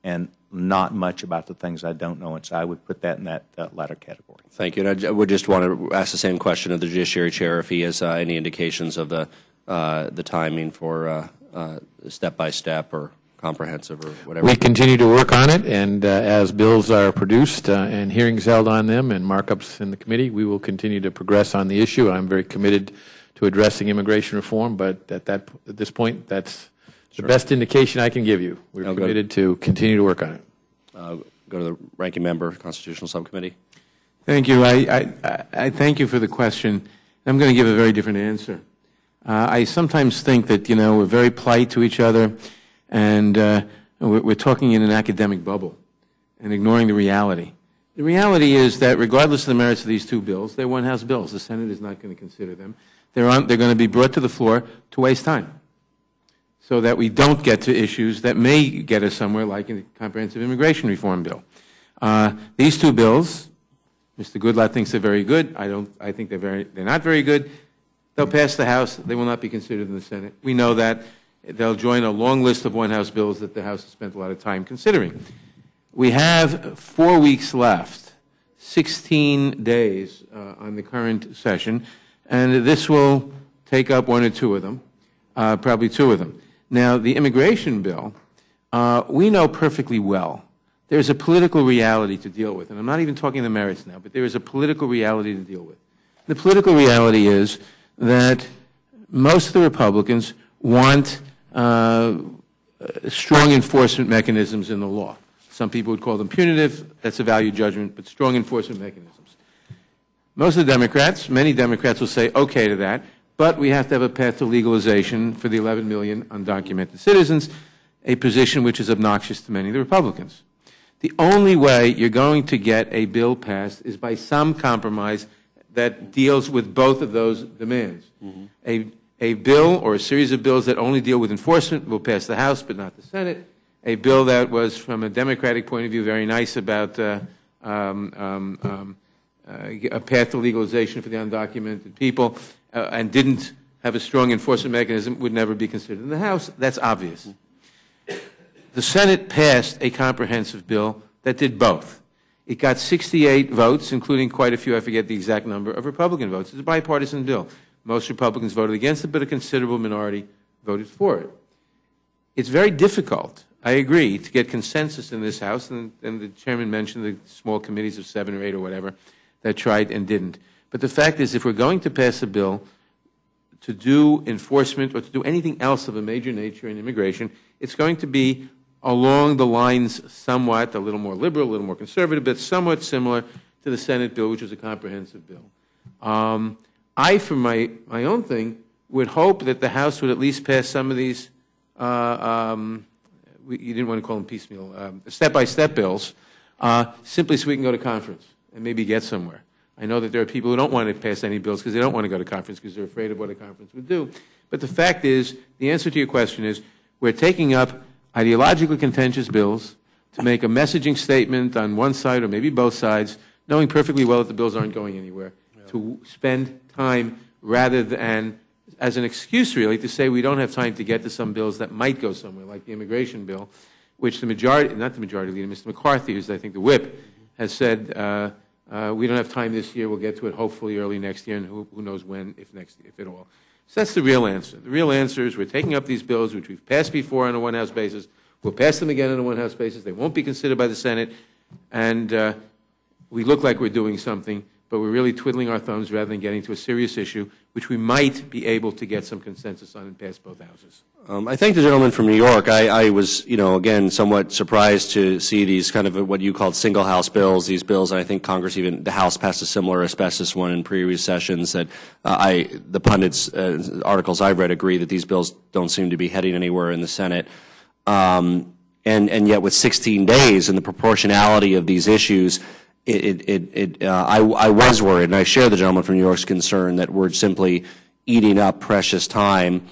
and not much about the things I don't know, and so I would put that in that latter category. Thank you. And I would just want to ask the same question of the Judiciary Chair, if he has any indications of the timing for step-by-step or comprehensive or whatever. We continue to work on it, and as bills are produced and hearings held on them and markups in the committee, we will continue to progress on the issue. I'm very committed to addressing immigration reform, but at this point, that's the best indication I can give you. We're committed to continue to work on it. Go to the ranking member, Constitutional Subcommittee. Thank you. I thank you for the question. I'm going to give a very different answer. I sometimes think that, we're very polite to each other, and we're talking in an academic bubble and ignoring the reality. The reality is that regardless of the merits of these two bills, they're one-house bills. The Senate is not going to consider them. They're going to be brought to the floor to waste time, so that we don't get to issues that may get us somewhere, like in the comprehensive immigration reform bill. These two bills, Mr. Goodlatte thinks they're very good. I think they're not very good. They'll pass the House. They will not be considered in the Senate. We know that. They'll join a long list of one-house bills that the House has spent a lot of time considering. We have 4 weeks left, 16 days on the current session, and this will take up 1 or 2 of them, probably 2 of them. Now, the immigration bill, we know perfectly well there's a political reality to deal with, and I'm not even talking the merits now, but there is a political reality to deal with. The political reality is that most of the Republicans want strong enforcement mechanisms in the law. Some people would call them punitive. That's a value judgment, but strong enforcement mechanisms. Most of the Democrats, many Democrats will say okay to that, but we have to have a path to legalization for the 11 million undocumented citizens, a position which is obnoxious to many of the Republicans. The only way you're going to get a bill passed is by some compromise that deals with both of those demands. Mm-hmm. A bill or a series of bills that only deal with enforcement will pass the House but not the Senate. A bill that was, from a Democratic point of view, very nice about a path to legalization for the undocumented people and didn't have a strong enforcement mechanism would never be considered in the House. That's obvious. the Senate passed a comprehensive bill that did both. It got 68 votes, including quite a few, I forget the exact number, of Republican votes. It's a bipartisan bill. Most Republicans voted against it, but a considerable minority voted for it. It's very difficult, I agree, to get consensus in this House, and the chairman mentioned the small committees of 7 or 8 or whatever that tried and didn't. But the fact is, if we're going to pass a bill to do enforcement or to do anything else of a major nature in immigration, it's going to be along the lines somewhat, a little more liberal, a little more conservative, but somewhat similar to the Senate bill, which is a comprehensive bill. I, for my own thing, would hope that the House would at least pass some of these, you didn't want to call them piecemeal, step-by-step bills, simply so we can go to conference and maybe get somewhere. I know that there are people who don't want to pass any bills because they don't want to go to conference because they're afraid of what a conference would do. But the fact is, the answer to your question is, we're taking up ideologically contentious bills to make a messaging statement on one side or maybe both sides, knowing perfectly well that the bills aren't going anywhere, to spend time rather than as an excuse, really, to say we don't have time to get to some bills that might go somewhere, like the immigration bill, which the majority, not the majority leader, Mr. McCarthy, who's I think the whip, has said we don't have time this year. We'll get to it hopefully early next year, and who knows when, if at all. So that's the real answer. The real answer is we're taking up these bills, which we've passed before on a one-house basis. We'll pass them again on a one-house basis. They won't be considered by the Senate, and we look like we're doing something, but we're really twiddling our thumbs rather than getting to a serious issue, which we might be able to get some consensus on and pass both houses. I thank the gentleman from New York. I was, again, somewhat surprised to see these kind of what you called single house bills, these bills, and I think Congress, even the House, passed a similar asbestos one in previous sessions that the pundits, articles I've read agree that these bills don't seem to be heading anywhere in the Senate. And yet with 16 days and the proportionality of these issues, I was worried, and I share the gentleman from New York's concern that we're simply eating up precious time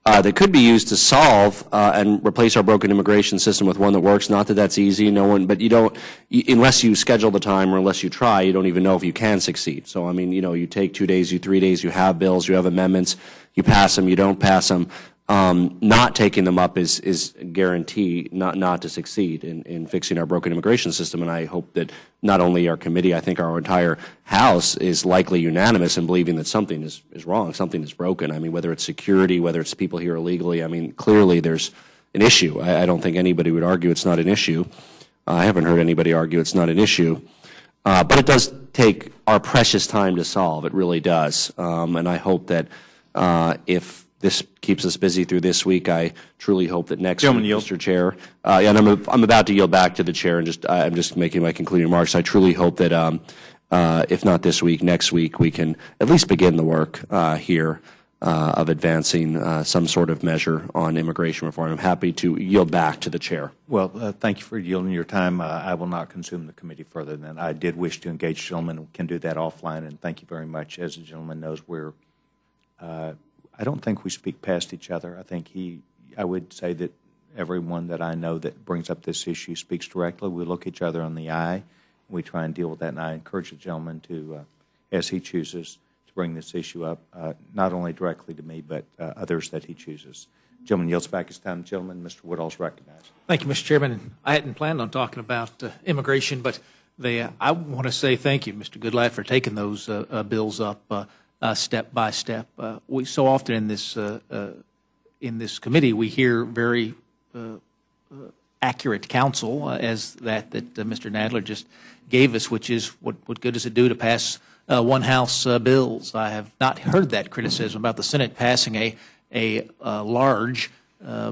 that could be used to solve and replace our broken immigration system with one that works. Not that that's easy, but you don't, unless you schedule the time or unless you try, you don't even know if you can succeed. So, I mean, you take 2 days, 3 days, you have bills, you have amendments, you pass them, you don't pass them. Not taking them up is guarantee not to succeed in fixing our broken immigration system. And I hope that not only our committee, I think our entire House is likely unanimous in believing that something is wrong, something is broken. I mean, whether it's security, whether it's people here illegally, I mean, clearly there's an issue. I don't think anybody would argue it's not an issue. I haven't heard anybody argue it's not an issue. But it does take our precious time to solve. It really does. And I hope that if this keeps us busy through this week, I truly hope that next week, Mr. Chair, and I'm about to yield back to the chair, and I'm just making my concluding remarks. I truly hope that if not this week, next week, we can at least begin the work here of advancing some sort of measure on immigration reform. I'm happy to yield back to the chair. Well, thank you for yielding your time. I will not consume the committee further than I did wish to engage the gentleman. We can do that offline, and thank you very much. As the gentleman knows, I don't think we speak past each other. I think I would say that everyone that I know that brings up this issue speaks directly. We look each other in the eye, and we try and deal with that. And I encourage the gentleman to, as he chooses, to bring this issue up, not only directly to me, but others that he chooses. Gentleman yields back his time. Gentleman, Mr. Woodall is recognized. Thank you, Mr. Chairman. I hadn't planned on talking about immigration, but I want to say thank you, Mr. Goodlatte, for taking those bills up step by step. We so often in this committee we hear very accurate counsel as that Mr. Nadler just gave us, which is what good does it do to pass one house bills? I have not heard that criticism about the Senate passing a large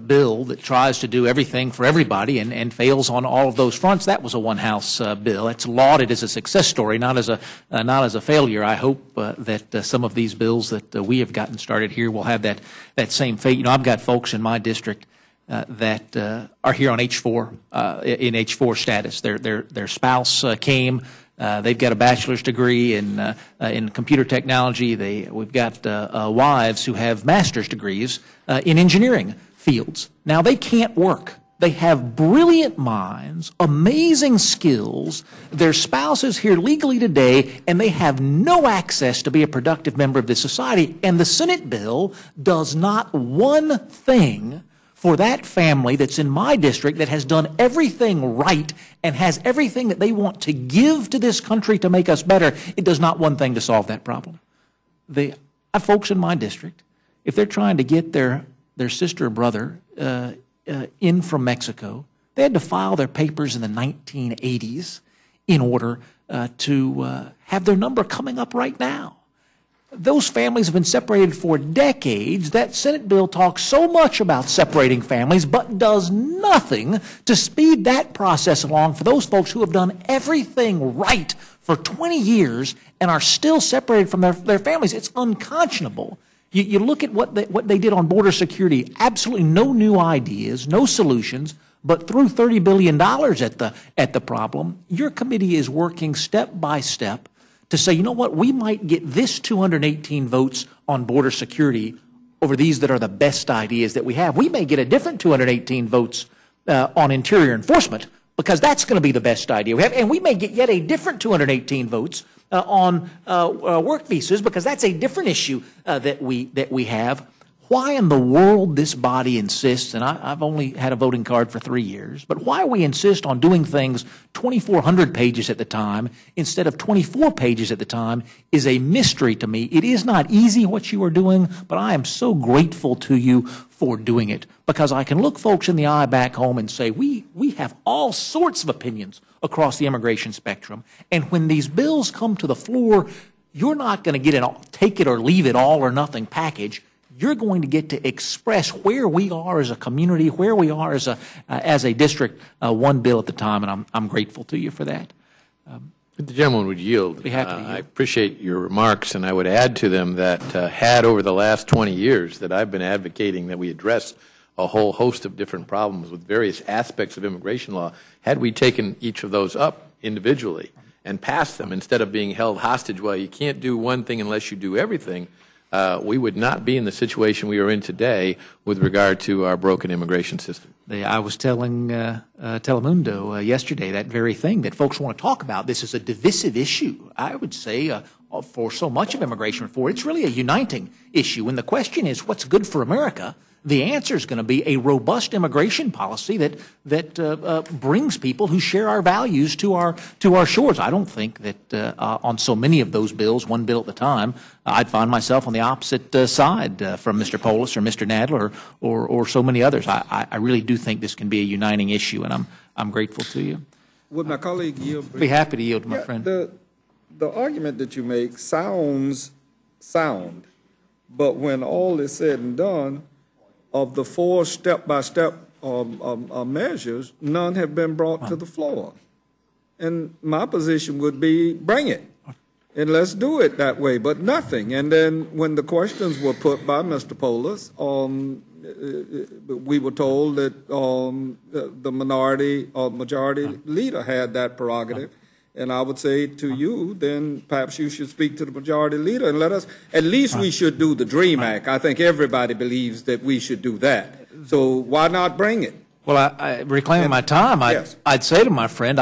bill that tries to do everything for everybody and fails on all of those fronts. That was a one-house bill. It's lauded as a success story, not as a failure. I hope that some of these bills that we have gotten started here will have that same fate. I've got folks in my district that are here on H-4 in H-4 status. Their spouse came. They've got a bachelor's degree in computer technology. We've got wives who have master's degrees in engineering fields. Now, they can't work. They have brilliant minds, amazing skills. Their spouse is here legally today, and they have no access to be a productive member of this society. And the Senate bill does not one thing for that family that's in my district that has done everything right and has everything that they want to give to this country to make us better, it does not one thing to solve that problem. I have folks in my district, if they're trying to get their sister or brother in from Mexico, they had to file their papers in the 1980s in order to have their number coming up right now. Those families have been separated for decades. That Senate bill talks so much about separating families, but does nothing to speed that process along for those folks who have done everything right for 20 years and are still separated from their families. It's unconscionable. You look at what they did on border security, absolutely no new ideas, no solutions, but threw $30 billion at the problem. Your committee is working step by step to say, you know what, we might get this 218 votes on border security over these that are the best ideas that we have. We may get a different 218 votes on interior enforcement because that's going to be the best idea we have. And we may get yet a different 218 votes on work visas because that's a different issue that we have. Why in the world this body insists, and I've only had a voting card for 3 years, but why we insist on doing things 2,400 pages at the time instead of 24 pages at the time is a mystery to me. It is not easy what you are doing, but I am so grateful to you for doing it because I can look folks in the eye back home and say we have all sorts of opinions across the immigration spectrum, and when these bills come to the floor, you're not going to get an take it or leave it all or nothing package. You're going to get to express where we are as a community, where we are as a district, one bill at the time, and I'm grateful to you for that. If the gentleman would yield, Be happy to yield. I appreciate your remarks, and I would add to them that had over the last 20 years that I've been advocating that we address a whole host of different problems with various aspects of immigration law, had we taken each of those up individually and passed them instead of being held hostage, well, you can't do one thing unless you do everything, we would not be in the situation we are in today with regard to our broken immigration system. I was telling Telemundo yesterday that very thing, that folks want to talk about. This is a divisive issue. I would say for so much of immigration reform, it's really a uniting issue. And the question is, what's good for America? The answer is going to be a robust immigration policy that brings people who share our values to our shores. I don't think that on so many of those bills, one bill at a time, I'd find myself on the opposite side from Mr. Polis or Mr. Nadler or so many others. I really do think this can be a uniting issue, and I'm grateful to you. Would my colleague yield? I'd be happy to yield, my friend. The argument that you make sounds sound, but when all is said and done, of the 4 step-by-step measures, none have been brought to the floor. And my position would be, bring it, and let's do it that way, but nothing. And then when the questions were put by Mr. Polis, we were told that the majority leader had that prerogative. And I would say to you, then perhaps you should speak to the majority leader and let us, at least we should do the DREAM Act. I think everybody believes that we should do that. So why not bring it? Well, I reclaiming my time, I'd say to my friend,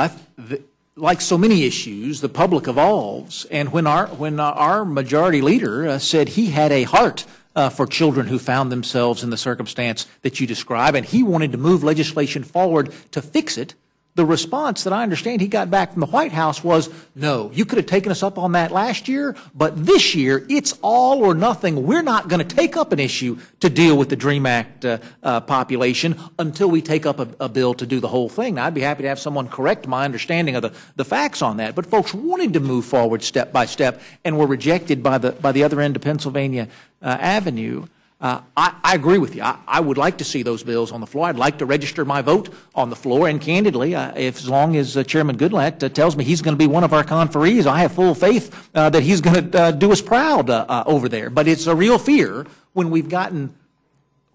like so many issues, the public evolves. And when our majority leader said he had a heart for children who found themselves in the circumstance that you describe, and he wanted to move legislation forward to fix it, the response that I understand he got back from the White House was, no, you could have taken us up on that last year, but this year it's all or nothing. We're not going to take up an issue to deal with the DREAM Act population until we take up a bill to do the whole thing. Now, I'd be happy to have someone correct my understanding of the facts on that, but folks wanted to move forward step by step and were rejected by the other end of Pennsylvania Avenue. I agree with you. I would like to see those bills on the floor. I'd like to register my vote on the floor. And candidly, as long as Chairman Goodlatte tells me he's going to be one of our conferees, I have full faith that he's going to do us proud over there. But it's a real fear when we've gotten,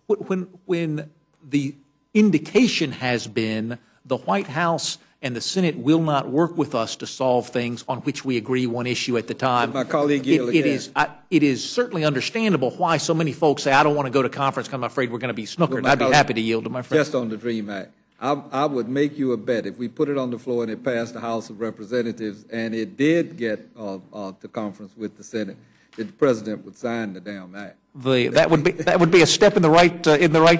when the indication has been the White House and the Senate will not work with us to solve things on which we agree one issue at the time. My colleague, it is certainly understandable why so many folks say, I don't want to go to conference because I'm afraid we're going to be snookered. I'd be happy to yield to my friend. Just on the DREAM Act, I would make you a bet if we put it on the floor and it passed the House of Representatives and it did get to conference with the Senate, the president would sign the damn act. That would be a step in the right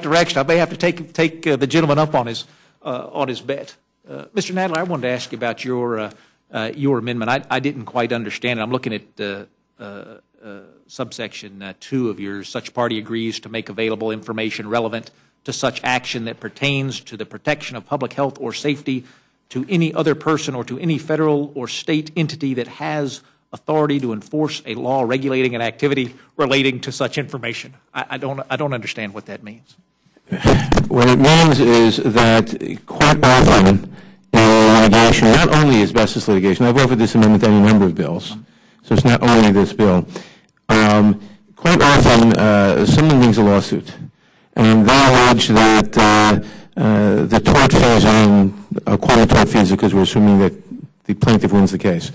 direction. I may have to take the gentleman up on his bet. Mr. Nadler, I wanted to ask you about your amendment. I didn't quite understand it. I'm looking at subsection 2 of yours. Such party agrees to make available information relevant to such action that pertains to the protection of public health or safety to any other person or to any federal or state entity that has authority to enforce a law regulating an activity relating to such information. I don't understand what that means. What it means is that quite often in litigation, not only asbestos litigation, I've offered this amendment to any number of bills, so it's not only this bill. Quite often, someone brings a lawsuit, and they allege that the tortfeasor, call it tortfeasor because we're assuming that the plaintiff wins the case,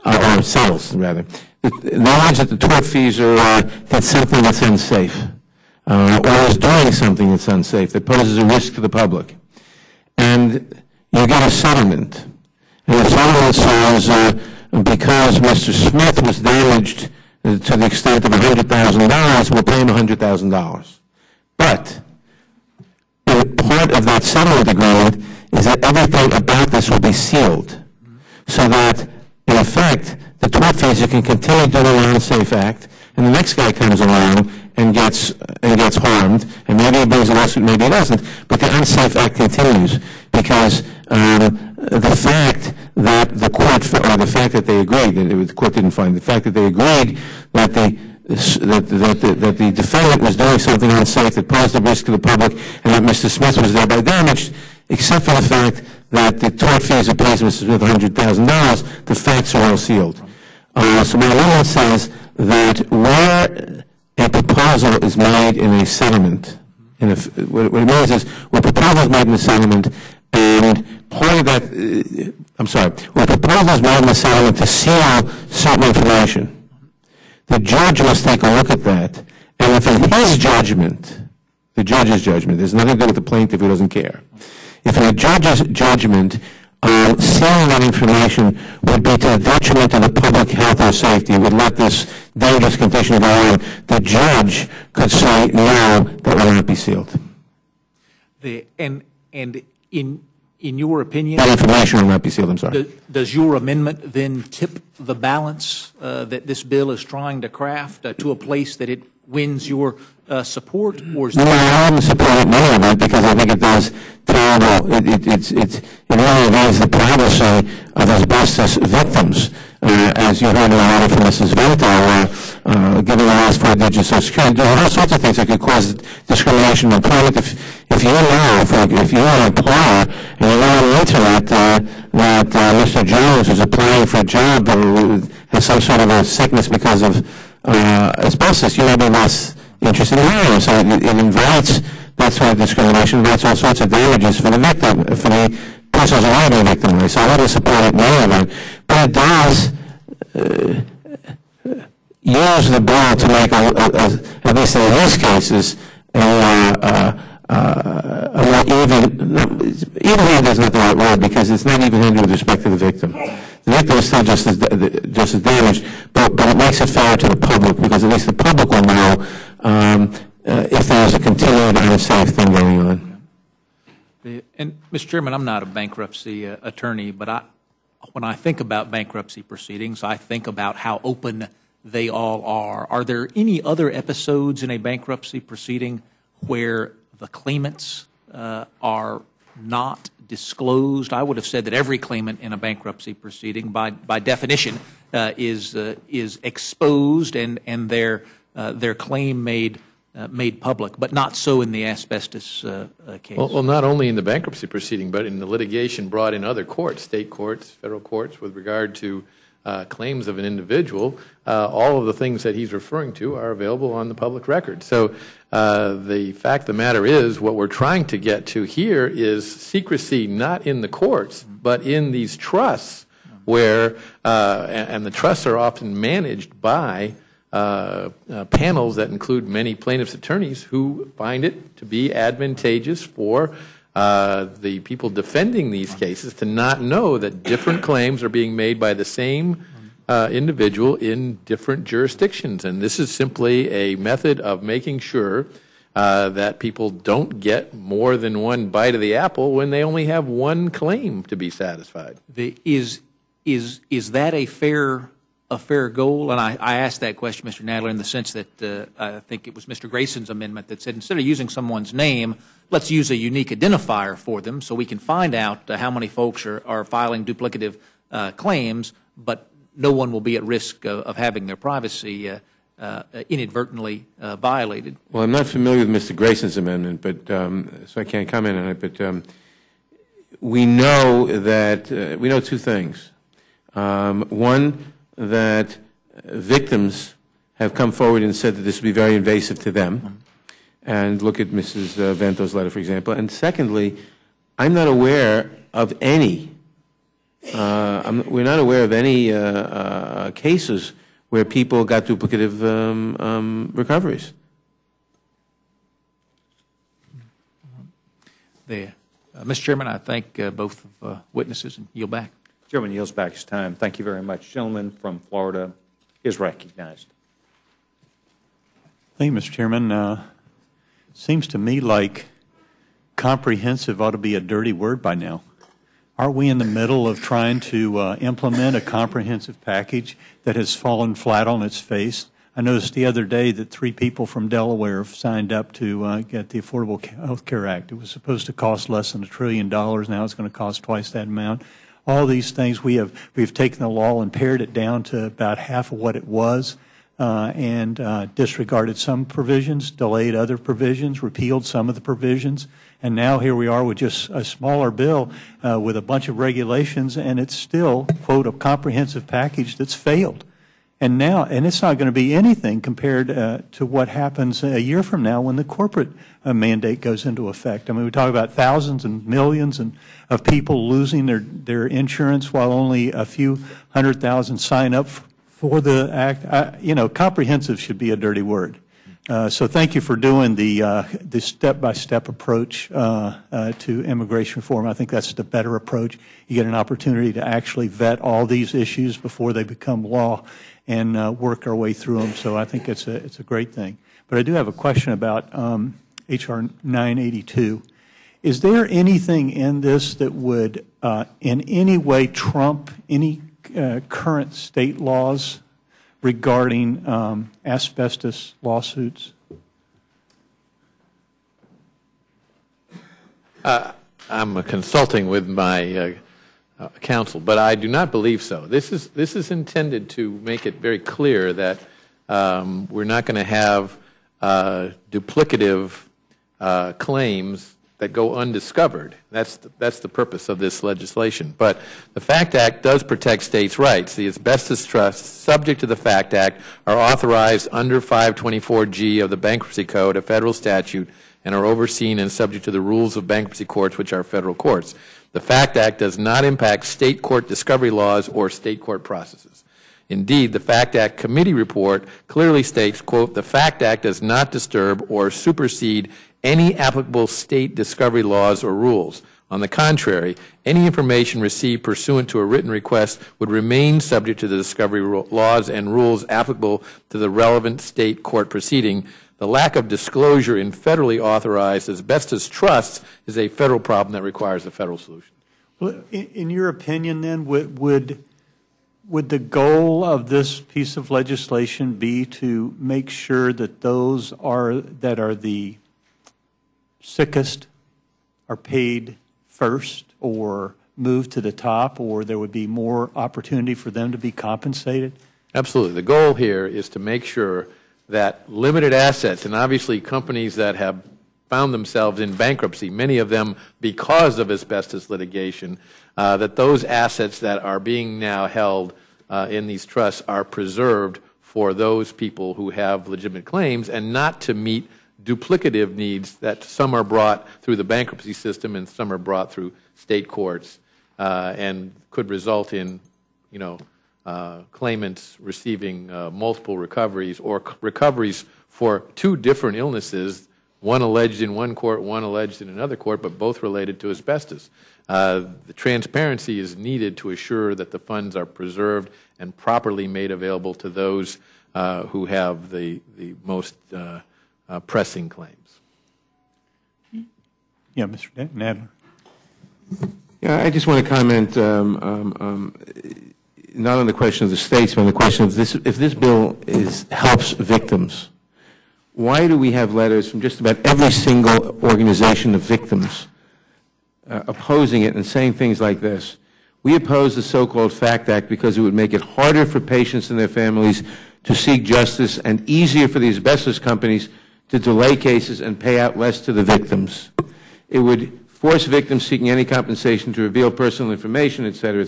or settles, rather. They allege that the tortfeasor did something that's unsafe, or is doing something that's unsafe, that poses a risk to the public. And you get a settlement. And the settlement says, because Mr. Smith was damaged to the extent of $100,000, we'll pay him $100,000. But part of that settlement agreement is that everything about this will be sealed, so that, in effect, the tortfeasor can continue doing an unsafe act, and the next guy comes along and gets harmed, and maybe he brings a lawsuit, maybe he doesn't, but the unsafe act continues because the fact that the court, or the fact that they agreed, the court didn't find, the fact that they agreed that the defendant was doing something unsafe that posed a risk to the public, and that Mr. Smith was thereby damaged, except for the fact that the tortfeasor pays Mr. Smith $100,000, the facts are all sealed. So my amendment says that where a proposal is made in a settlement, what it means is where a proposal is made in a settlement, and part of that, where a proposal is made in a settlement to seal certain information, the judge must take a look at that, and if in his judgment, the judge's judgment, there's nothing to do with the plaintiff who doesn't care, if in the judge's judgment, sealing that information would be to the detriment of the public health or safety, would let this dangerous condition go on, the judge could say, no, that will not be sealed. And in your opinion, that information will not be sealed, I'm sorry. Does your amendment then tip the balance that this bill is trying to craft to a place that it wins your support? Or is no, I wouldn't support it more of it because I think it does terrible. It really invades the privacy of asbestos victims. As you heard in a letter from Mrs. Vento, given the last 4 digits of security, there are all sorts of things that could cause discrimination in employment. If you know, if you're an employer and you know on the internet that Mr. Jones is applying for a job or has some sort of a sickness because of asbestos, you may be less interested in hiring. So it invites that sort of discrimination, invites all sorts of damages for the victim, for the person who's already been victimized. So I wouldn't support it more of it. But it does use the bill to make, at least in these cases, a more even is not the right word because it's not even handled with respect to the victim. The victim is still just as damaged, but it makes it fair to the public because at least the public will know if there is a continued unsafe thing going on. And Mr. Chairman, I'm not a bankruptcy attorney, but when I think about bankruptcy proceedings, I think about how open they all are. Are there any other episodes in a bankruptcy proceeding where the claimants are not disclosed? I would have said that every claimant in a bankruptcy proceeding, by definition, is exposed and their claim made public, but not so in the asbestos case. Well, not only in the bankruptcy proceeding, but in the litigation brought in other courts, state courts, federal courts, with regard to claims of an individual. All of the things that he's referring to are available on the public record. So the fact of the matter is, what we're trying to get to here is secrecy not in the courts, but in these trusts where, and the trusts are often managed by panels that include many plaintiffs' attorneys who find it to be advantageous for the people defending these cases to not know that different claims are being made by the same individual in different jurisdictions. And this is simply a method of making sure that people don't get more than one bite of the apple when they only have one claim to be satisfied. Is that a fair goal? And I asked that question, Mr. Nadler, in the sense that I think it was Mr. Grayson's amendment that said instead of using someone's name, let's use a unique identifier for them so we can find out how many folks are filing duplicative claims, but no one will be at risk of having their privacy inadvertently violated. Well, I'm not familiar with Mr. Grayson's amendment, but so I can't comment on it. But we know that we know two things. One, that victims have come forward and said that this would be very invasive to them. And look at Mrs. Vento's letter, for example. And secondly, I'm not aware of any. We're not aware of any cases where people got duplicative recoveries. Mr. Chairman, I thank both witnesses and yield back. Chairman yields back his time. Thank you very much. Gentleman from Florida is recognized. Thank you, Mr. Chairman. It seems to me like comprehensive ought to be a dirty word by now. Aren't we in the middle of trying to implement a comprehensive package that has fallen flat on its face? I noticed the other day that 3 people from Delaware have signed up to get the Affordable Health Care Act. It was supposed to cost less than $1 trillion. Now it's going to cost twice that amount. All these things, we've taken the law and pared it down to about half of what it was, and disregarded some provisions, delayed other provisions, repealed some of the provisions. And now here we are with just a smaller bill with a bunch of regulations, and it's still, quote, a comprehensive package that's failed. And it's not going to be anything compared to what happens a year from now when the corporate mandate goes into effect. I mean, we talk about thousands and millions of people losing their insurance while only a few 100,000 sign up for the act. Comprehensive should be a dirty word. So thank you for doing the step-by-step approach to immigration reform. I think that's the better approach. You get an opportunity to actually vet all these issues before they become law and work our way through them. So I think it's a great thing. But I do have a question about H.R. 982. Is there anything in this that would in any way trump any current state laws regarding asbestos lawsuits? I'm consulting with my counsel, but I do not believe so. This is intended to make it very clear that we're not going to have duplicative claims that go undiscovered. That's the purpose of this legislation. But the FACT Act does protect states' rights. The asbestos trusts subject to the FACT Act are authorized under 524G of the Bankruptcy Code, a federal statute, and are overseen and subject to the rules of bankruptcy courts, which are federal courts. The FACT Act does not impact state court discovery laws or state court processes. Indeed, the FACT Act committee report clearly states, quote, the FACT Act does not disturb or supersede any applicable state discovery laws or rules. On the contrary, any information received pursuant to a written request would remain subject to the discovery laws and rules applicable to the relevant state court proceeding. The lack of disclosure in federally authorized asbestos trusts is a federal problem that requires a federal solution. Well, in your opinion, then, would the goal of this piece of legislation be to make sure that those that are the sickest are paid first or moved to the top, or there would be more opportunity for them to be compensated? Absolutely. The goal here is to make sure that limited assets, and obviously companies that have found themselves in bankruptcy, many of them because of asbestos litigation, that those assets that are being now held in these trusts are preserved for those people who have legitimate claims and not to meet duplicative needs that some are brought through the bankruptcy system and some are brought through state courts and could result in, claimants receiving multiple recoveries or recoveries for 2 different illnesses one alleged in one court, one alleged in another court, but both related to asbestos. The transparency is needed to assure that the funds are preserved and properly made available to those who have the most pressing claims. Yeah, Mr. Nadler. Yeah, I just want to comment not on the question of the states, but on the question of this, if this bill helps victims. Why do we have letters from just about every single organization of victims opposing it and saying things like this? We oppose the so-called FACT Act because it would make it harder for patients and their families to seek justice and easier for the asbestos companies to delay cases and pay out less to the victims. It would force victims seeking any compensation to reveal personal information, et cetera,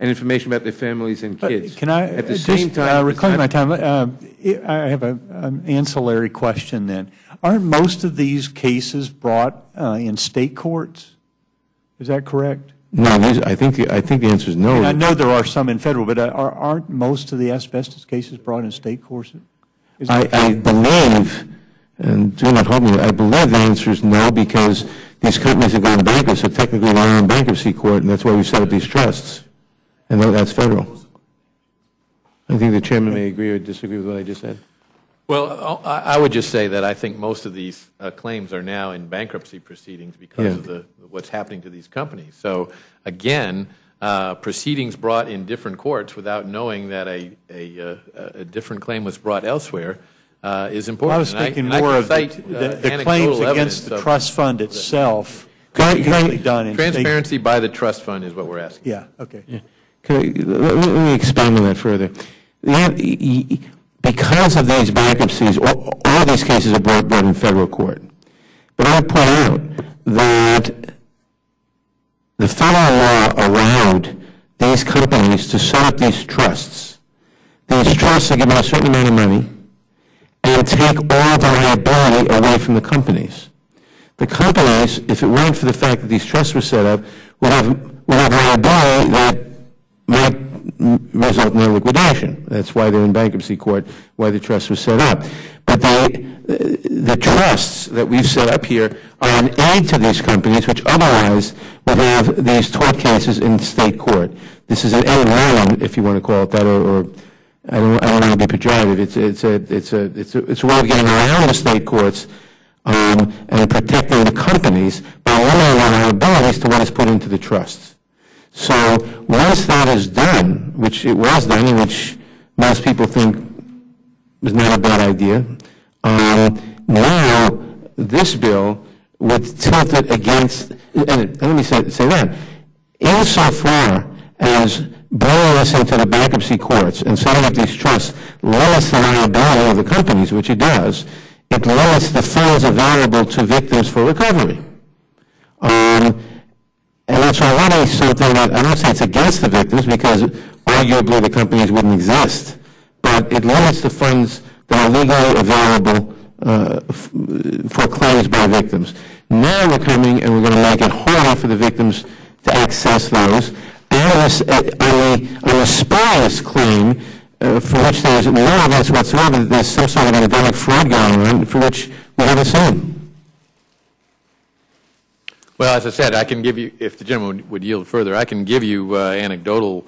and information about their families and kids. Can I, at the same time, reclaim my time? I have an ancillary question then. Aren't most of these cases brought in state courts? Is that correct? No, I think the answer is no. I mean, I know there are some in federal, but aren't most of the asbestos cases brought in state courts? I believe, and do not hold me, I believe the answer is no, because these companies are going bankrupt, so technically they're in bankruptcy court, and that's why we set up these trusts. And that's federal. I think the chairman may agree or disagree with what I just said. Well, I would just say that I think most of these claims are now in bankruptcy proceedings because of what's happening to these companies. So, again, proceedings brought in different courts without knowing that a different claim was brought elsewhere is important. Well, I was thinking more of the claims against the trust fund itself. Transparency by the trust fund is what we're asking. Yeah, okay. Yeah. Let me expand on that further. Because of these bankruptcies, all these cases are brought in federal court. But I would point out that the federal law allowed these companies to set up these trusts. These trusts are given a certain amount of money and take all the liability away from the companies. The companies, if it weren't for the fact that these trusts were set up, would have liability that might result in their liquidation. That's why they're in bankruptcy court, why the trust was set up. But the trusts that we've set up here are an aid to these companies, which otherwise would have these tort cases in state court. This is an end run, if you want to call it that, or I don't want to be pejorative. It's a way of getting around the state courts and protecting the companies by limiting their liabilities to what is put into the trusts. So once that is done, which it was done, and which most people think was not a bad idea, now this bill would tilt it against, and let me say that, insofar as bringing us into the bankruptcy courts and setting up these trusts limits the liability of the companies, which it does, it limits the funds available to victims for recovery. And that's already something that, I don't say it's against the victims because arguably the companies wouldn't exist, but it limits the funds that are legally available for claims by victims. Now we're coming and we're going to make it harder for the victims to access those. And on the spurious claim, for which there's no evidence whatsoever that there's some sort of endemic fraud going on, for which we haven't seen. Well, as I said, I can give you, if the gentleman would yield further, I can give you anecdotal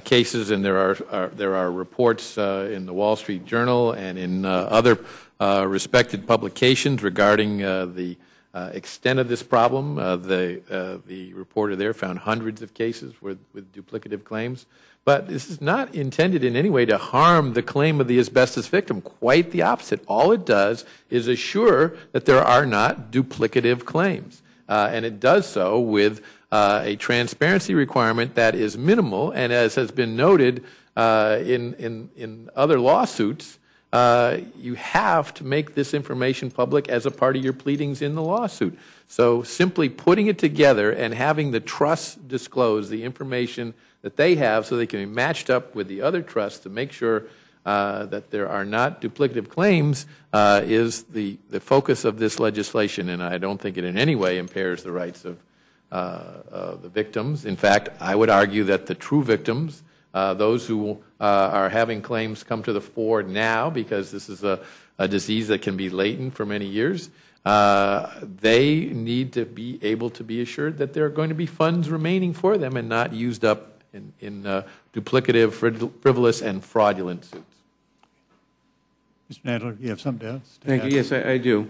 cases, and there are reports in the Wall Street Journal and in other respected publications regarding the extent of this problem. The reporter there found hundreds of cases with duplicative claims. But this is not intended in any way to harm the claim of the asbestos victim. Quite the opposite. All it does is assure that there are not duplicative claims. And it does so with a transparency requirement that is minimal, and as has been noted in other lawsuits, you have to make this information public as a part of your pleadings in the lawsuit. So simply putting it together and having the trusts disclose the information that they have so they can be matched up with the other trusts to make sure that there are not duplicative claims is the focus of this legislation, and I don't think it in any way impairs the rights of the victims. In fact, I would argue that the true victims, those who are having claims come to the fore now because this is a disease that can be latent for many years, they need to be able to be assured that there are going to be funds remaining for them and not used up in duplicative, frivolous, and fraudulent suits. Mr. Nadler, you have something else to Thank add? you. Yes, I do.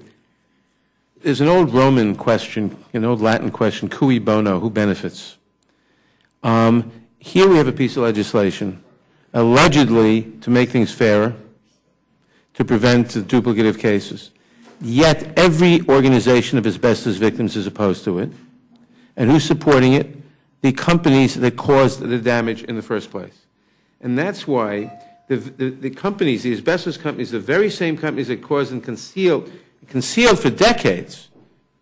There's an old Roman question, an old Latin question, cui bono, who benefits? Here we have a piece of legislation, allegedly to make things fairer, to prevent the duplicative cases. Yet every organization of asbestos victims is opposed to it. And who's supporting it? The companies that caused the damage in the first place. And that's why the companies, the asbestos companies, the very same companies that caused and concealed for decades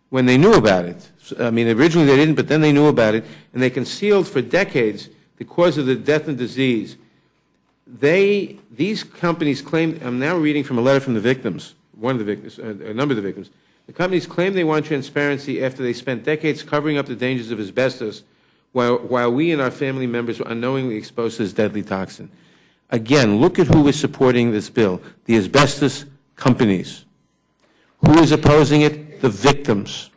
when they knew about it. I mean, originally they didn't, but then they knew about it, and they concealed for decades the cause of the death and disease. These companies claim, I'm now reading from a letter from the victims, one of the victims, a number of the victims. The companies claim they want transparency after they spent decades covering up the dangers of asbestos while we and our family members were unknowingly exposed to this deadly toxin. Again, look at who is supporting this bill, the asbestos companies. Who is opposing it? The victims.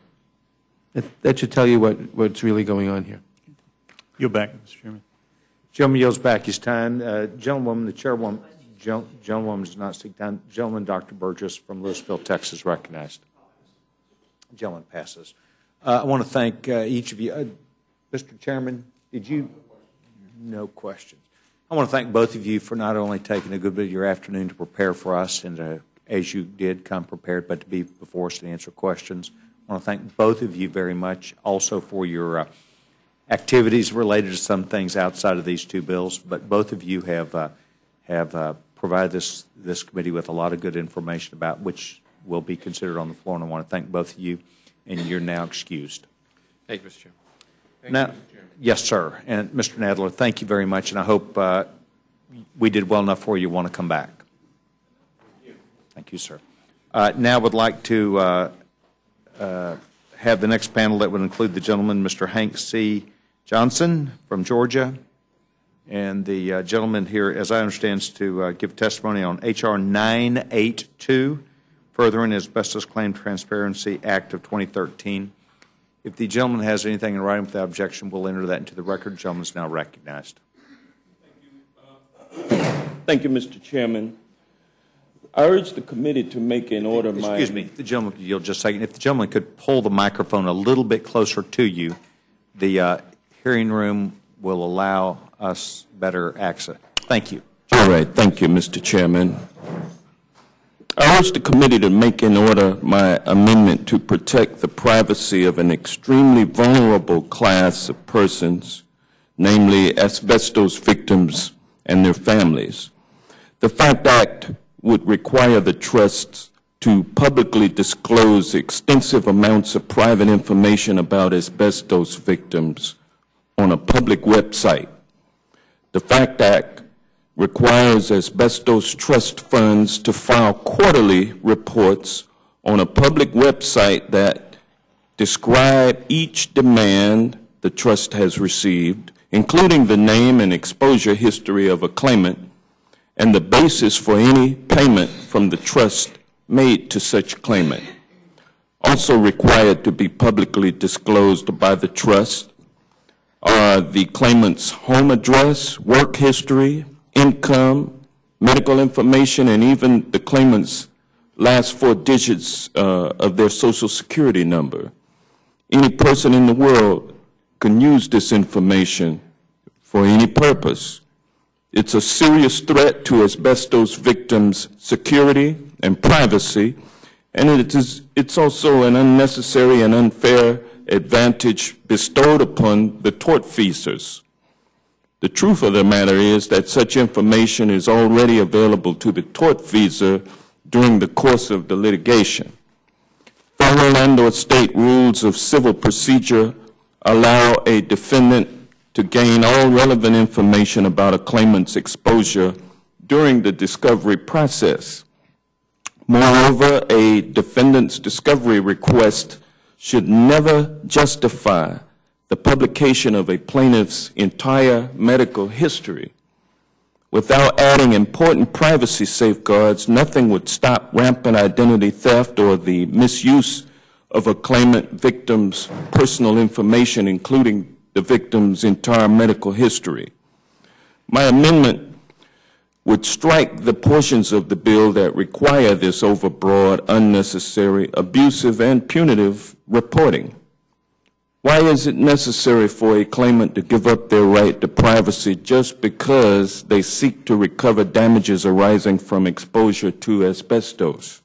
That should tell you what's really going on here. Yield back, Mr. Chairman. Gentleman yields back his time. Gentlewoman, the chairwoman, gentlewoman does not seek time. Gentleman, Dr. Burgess from Louisville, Texas, recognized. Gentleman passes. I want to thank each of you. Mr. Chairman, did you? No questions. I want to thank both of you for not only taking a good bit of your afternoon to prepare for us and to, as you did, come prepared, but to be before us to answer questions. I want to thank both of you very much also for your activities related to some things outside of these two bills, but both of you have provided this committee with a lot of good information about which will be considered on the floor, and I want to thank both of you, and you're now excused. Thank you, Mr. Chairman. Now, yes, sir. And Mr. Nadler, thank you very much, and I hope we did well enough for you want to come back. Thank you, sir. Now I would like to have the next panel that would include the gentleman, Mr. Hank C. Johnson from Georgia, and the gentleman here, as I understand, is to give testimony on H.R. 982, furthering Asbestos Claim Transparency Act of 2013. If the gentleman has anything in writing without objection, we'll enter that into the record. The gentleman is now recognized. Thank you, Mr. Chairman. I urge the committee to make an order my... Excuse me, if the gentleman could yield just a second. If the gentleman could pull the microphone a little bit closer to you, the hearing room will allow us better access. Thank you. All right. Thank you, Mr. Chairman. I urge the committee to make in order my amendment to protect the privacy of an extremely vulnerable class of persons, namely asbestos victims and their families. The FACT Act would require the trusts to publicly disclose extensive amounts of private information about asbestos victims on a public website. The FACT Act requires asbestos trust funds to file quarterly reports on a public website that describe each demand the trust has received, including the name and exposure history of a claimant and the basis for any payment from the trust made to such claimant. Also required to be publicly disclosed by the trust are the claimant's home address, work history, income, medical information, and even the claimant's last 4 digits of their Social Security number. Any person in the world can use this information for any purpose. It's a serious threat to asbestos victims' security and privacy, and it's also an unnecessary and unfair advantage bestowed upon the tortfeasors. The truth of the matter is that such information is already available to the tortfeasor during the course of the litigation. Federal and/or state rules of civil procedure allow a defendant to gain all relevant information about a claimant's exposure during the discovery process. Moreover, a defendant's discovery request should never justify the publication of a plaintiff's entire medical history Without adding important privacy safeguards, nothing would stop rampant identity theft or the misuse of a claimant victim's personal information, including the victim's entire medical history. My amendment would strike the portions of the bill that require this overbroad, unnecessary, abusive, and punitive reporting. Why is it necessary for a claimant to give up their right to privacy just because they seek to recover damages arising from exposure to asbestos?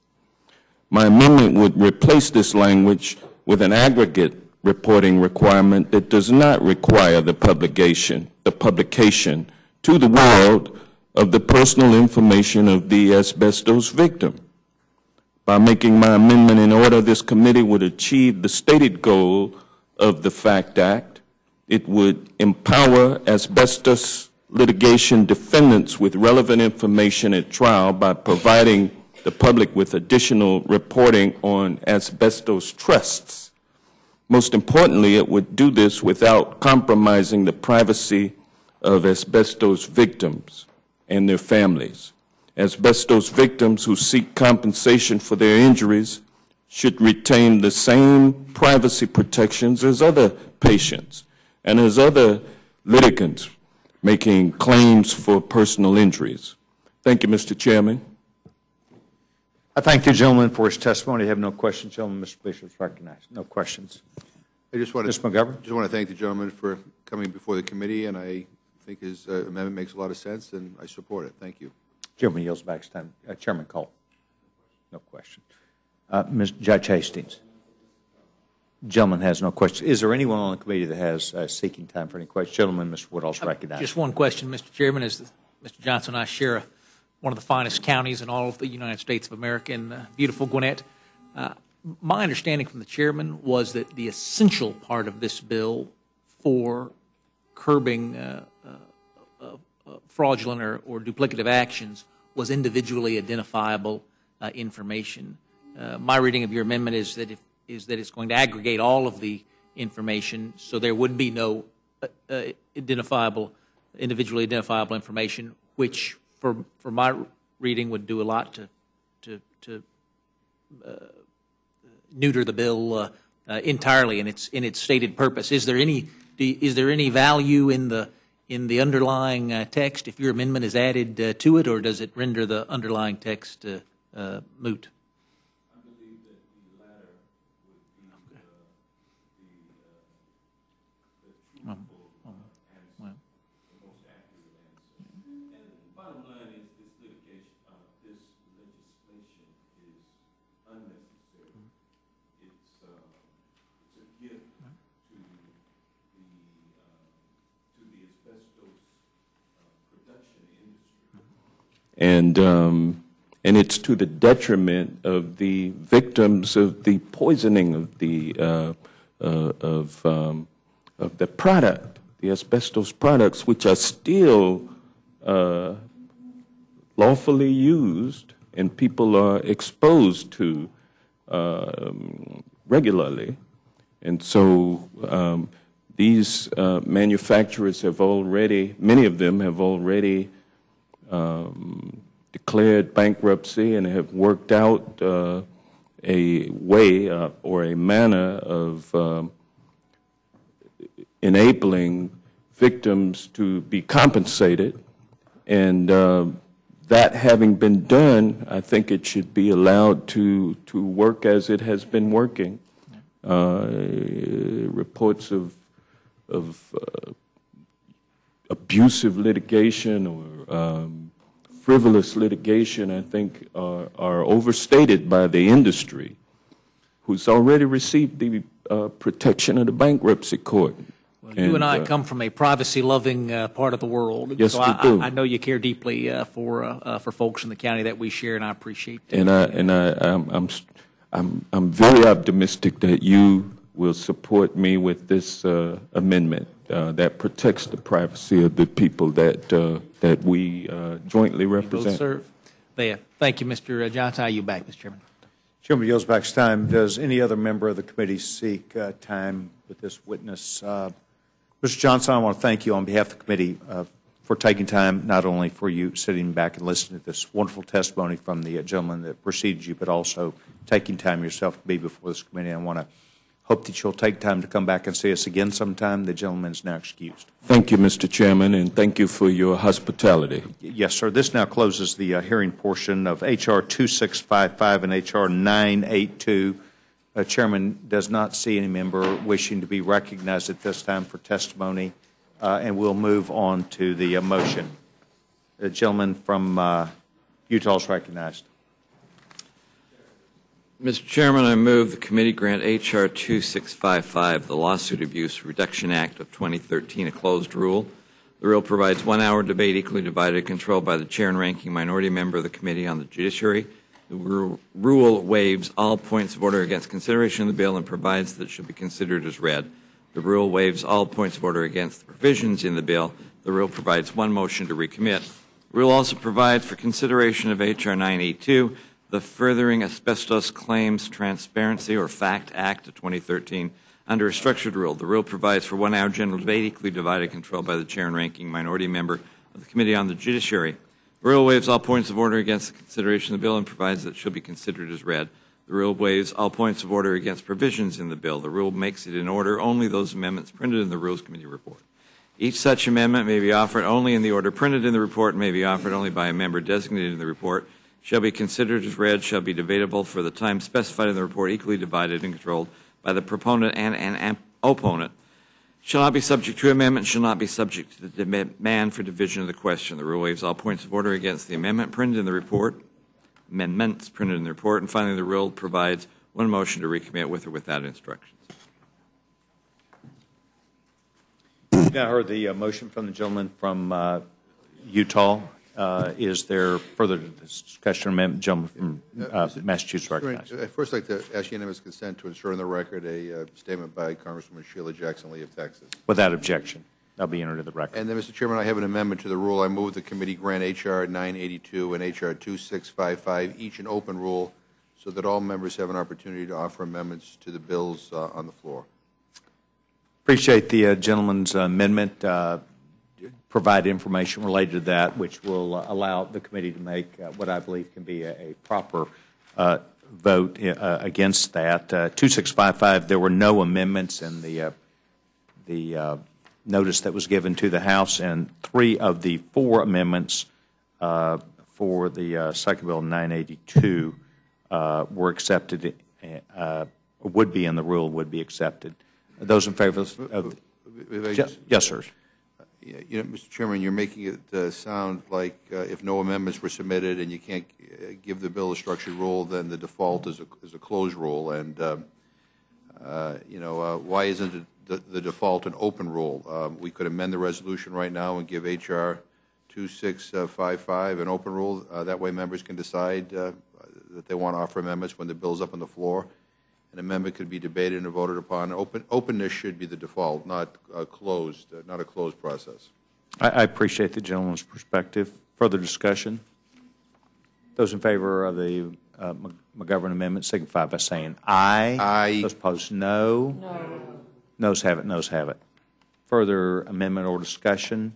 My amendment would replace this language with an aggregate reporting requirement that does not require the publication to the world of the personal information of the asbestos victim. By making my amendment in order, this committee would achieve the stated goal of the FACT Act. It would empower asbestos litigation defendants with relevant information at trial by providing the public with additional reporting on asbestos trusts. Most importantly, it would do this without compromising the privacy of asbestos victims and their families. Asbestos victims who seek compensation for their injuries should retain the same privacy protections as other patients and as other litigants making claims for personal injuries. Thank you, Mr. Chairman. I thank the gentleman for his testimony. I have no questions. Gentleman, Mr. Bishop is recognized. No questions. Ms. McGovern. I just want to thank the gentleman for coming before the committee, and I think his amendment makes a lot of sense, and I support it. Thank you. Gentleman yields back his time. Chairman Cole. No question. Judge Hastings. Gentleman has no questions. Is there anyone on the committee that has seeking time for any questions? Gentleman, Mr. Woodall is recognized. Just one question, Mr. Chairman. As Mr. Johnson and I share one of the finest counties in all of the United States of America in beautiful Gwinnett, my understanding from the chairman was that the essential part of this bill for curbing fraudulent or duplicative actions was individually identifiable information. My reading of your amendment is that it's going to aggregate all of the information, so there would be no individually identifiable information, which, for my reading, would do a lot to neuter the bill entirely in its stated purpose. Is there any value in the underlying text if your amendment is added to it, or does it render the underlying text moot? I believe that the latter would be the truthful answer, the most accurate answer. And the bottom line is this legislation is unnecessary. It's a gift to the asbestos production industry. And it's to the detriment of the victims of the poisoning of the product, the asbestos products, which are still lawfully used and people are exposed to regularly. And so these manufacturers have already, many of them have already declared bankruptcy and have worked out a way or a manner of enabling victims to be compensated. And that having been done, I think it should be allowed to work as it has been working. Reports of abusive litigation or frivolous litigation, I think, are overstated by the industry, who's already received the protection of the bankruptcy court. Well, you and I come from a privacy-loving part of the world. Yes, so we do. I know you care deeply for folks in the county that we share, and I appreciate that. And I'm very optimistic that you will support me with this amendment that protects the privacy of the people that we jointly represent. Both serve. There. Thank you, Mr. Johnson. I yield back, Mr. Chairman. Chairman yields back his time. Does any other member of the committee seek time with this witness? Mr. Johnson, I want to thank you on behalf of the committee for taking time, not only for you sitting back and listening to this wonderful testimony from the gentleman that preceded you, but also taking time yourself to be before this committee. I want to hope that you'll take time to come back and see us again sometime. The gentleman is now excused. Thank you, Mr. Chairman, and thank you for your hospitality. Yes, sir. This now closes the hearing portion of H.R. 2655 and H.R. 982. Chairman does not see any member wishing to be recognized at this time for testimony, and we'll move on to the motion. The gentleman from Utah is recognized. Mr. Chairman, I move the committee grant H.R. 2655, the Lawsuit Abuse Reduction Act of 2013, a closed rule. The rule provides 1 hour debate equally divided and controlled by the chair and ranking minority member of the Committee on the Judiciary. The rule waives all points of order against consideration of the bill and provides that it should be considered as read. The rule waives all points of order against the provisions in the bill. The rule provides one motion to recommit. The rule also provides for consideration of H.R. 982, the Furthering Asbestos Claims Transparency or FACT Act of 2013, under a structured rule. The rule provides for 1 hour general debate equally divided and controlled by the chair and ranking minority member of the Committee on the Judiciary. The rule waives all points of order against the consideration of the bill and provides that it shall be considered as read. The rule waives all points of order against provisions in the bill. The rule makes it in order only those amendments printed in the Rules Committee report. Each such amendment may be offered only in the order printed in the report and may be offered only by a member designated in the report, shall be considered as read, shall be debatable for the time specified in the report, equally divided and controlled by the proponent and an opponent, shall not be subject to amendment, shall not be subject to the demand for division of the question. The rule waives all points of order against the amendments printed in the report, and finally the rule provides one motion to recommit with or without instructions. You've now heard the motion from the gentleman from Utah. Is there further discussion on amendment? Gentleman from Massachusetts recognized. I'd first like to ask unanimous consent to insert in the record a statement by Congresswoman Sheila Jackson Lee of Texas. Without objection. That'll be entered in the record. And then, Mr. Chairman, I have an amendment to the rule. I move the committee grant H.R. 982 and H.R. 2655 each an open rule so that all members have an opportunity to offer amendments to the bills on the floor. Appreciate the gentleman's amendment. Provide information related to that, which will allow the committee to make what I believe can be a proper vote against that. 2655, there were no amendments in the notice that was given to the House, and 3 of the 4 amendments for the second bill, 982, were accepted, would be in the rule, would be accepted. Those in favor of yes, sir. You know, Mr. Chairman, you're making it sound like if no amendments were submitted and you can't give the bill a structured rule, then the default is a closed rule. And why isn't the default an open rule? We could amend the resolution right now and give H.R. 2655 an open rule. That way, members can decide that they want to offer amendments when the bill's up on the floor. An amendment could be debated and voted upon. Openness should be the default, not closed, not a closed process. I appreciate the gentleman's perspective. Further discussion? Those in favor of the McGovern amendment signify by saying aye. Aye. Those opposed, no. No. Noes have it. Noes have it. Further amendment or discussion?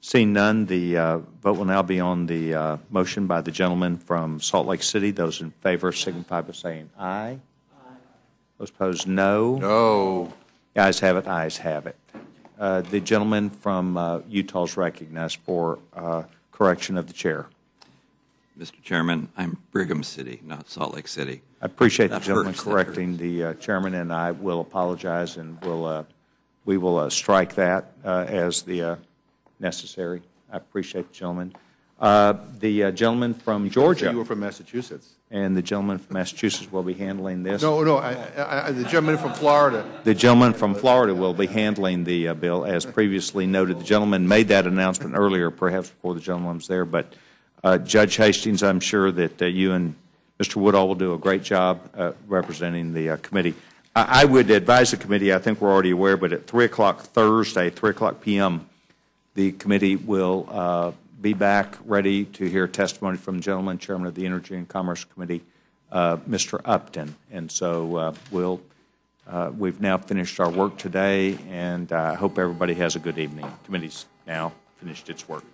Seeing none, the vote will now be on the motion by the gentleman from Salt Lake City. Those in favor signify by saying aye. Those opposed, no. No. The ayes have it. Ayes have it. The gentleman from Utah is recognized for correction of the chair. Mr. Chairman, I'm Brigham City, not Salt Lake City. I appreciate the That gentleman hurts, correcting the chairman, and I will apologize, and we will strike that as the necessary. I appreciate the gentleman. The gentleman from Georgia. You were from Massachusetts. And the gentleman from Massachusetts will be handling this. No, the gentleman from Florida. The gentleman from Florida will be handling the bill. As previously noted, the gentleman made that announcement earlier, perhaps before the gentleman was there. But Judge Hastings, I'm sure that you and Mr. Woodall will do a great job representing the committee. I would advise the committee, I think we're already aware, but at 3 o'clock Thursday, 3 o'clock p.m., the committee will be back ready to hear testimony from the gentleman, Chairman of the Energy and Commerce Committee, Mr. Upton. And so we've now finished our work today, and I hope everybody has a good evening. Committee's now finished its work.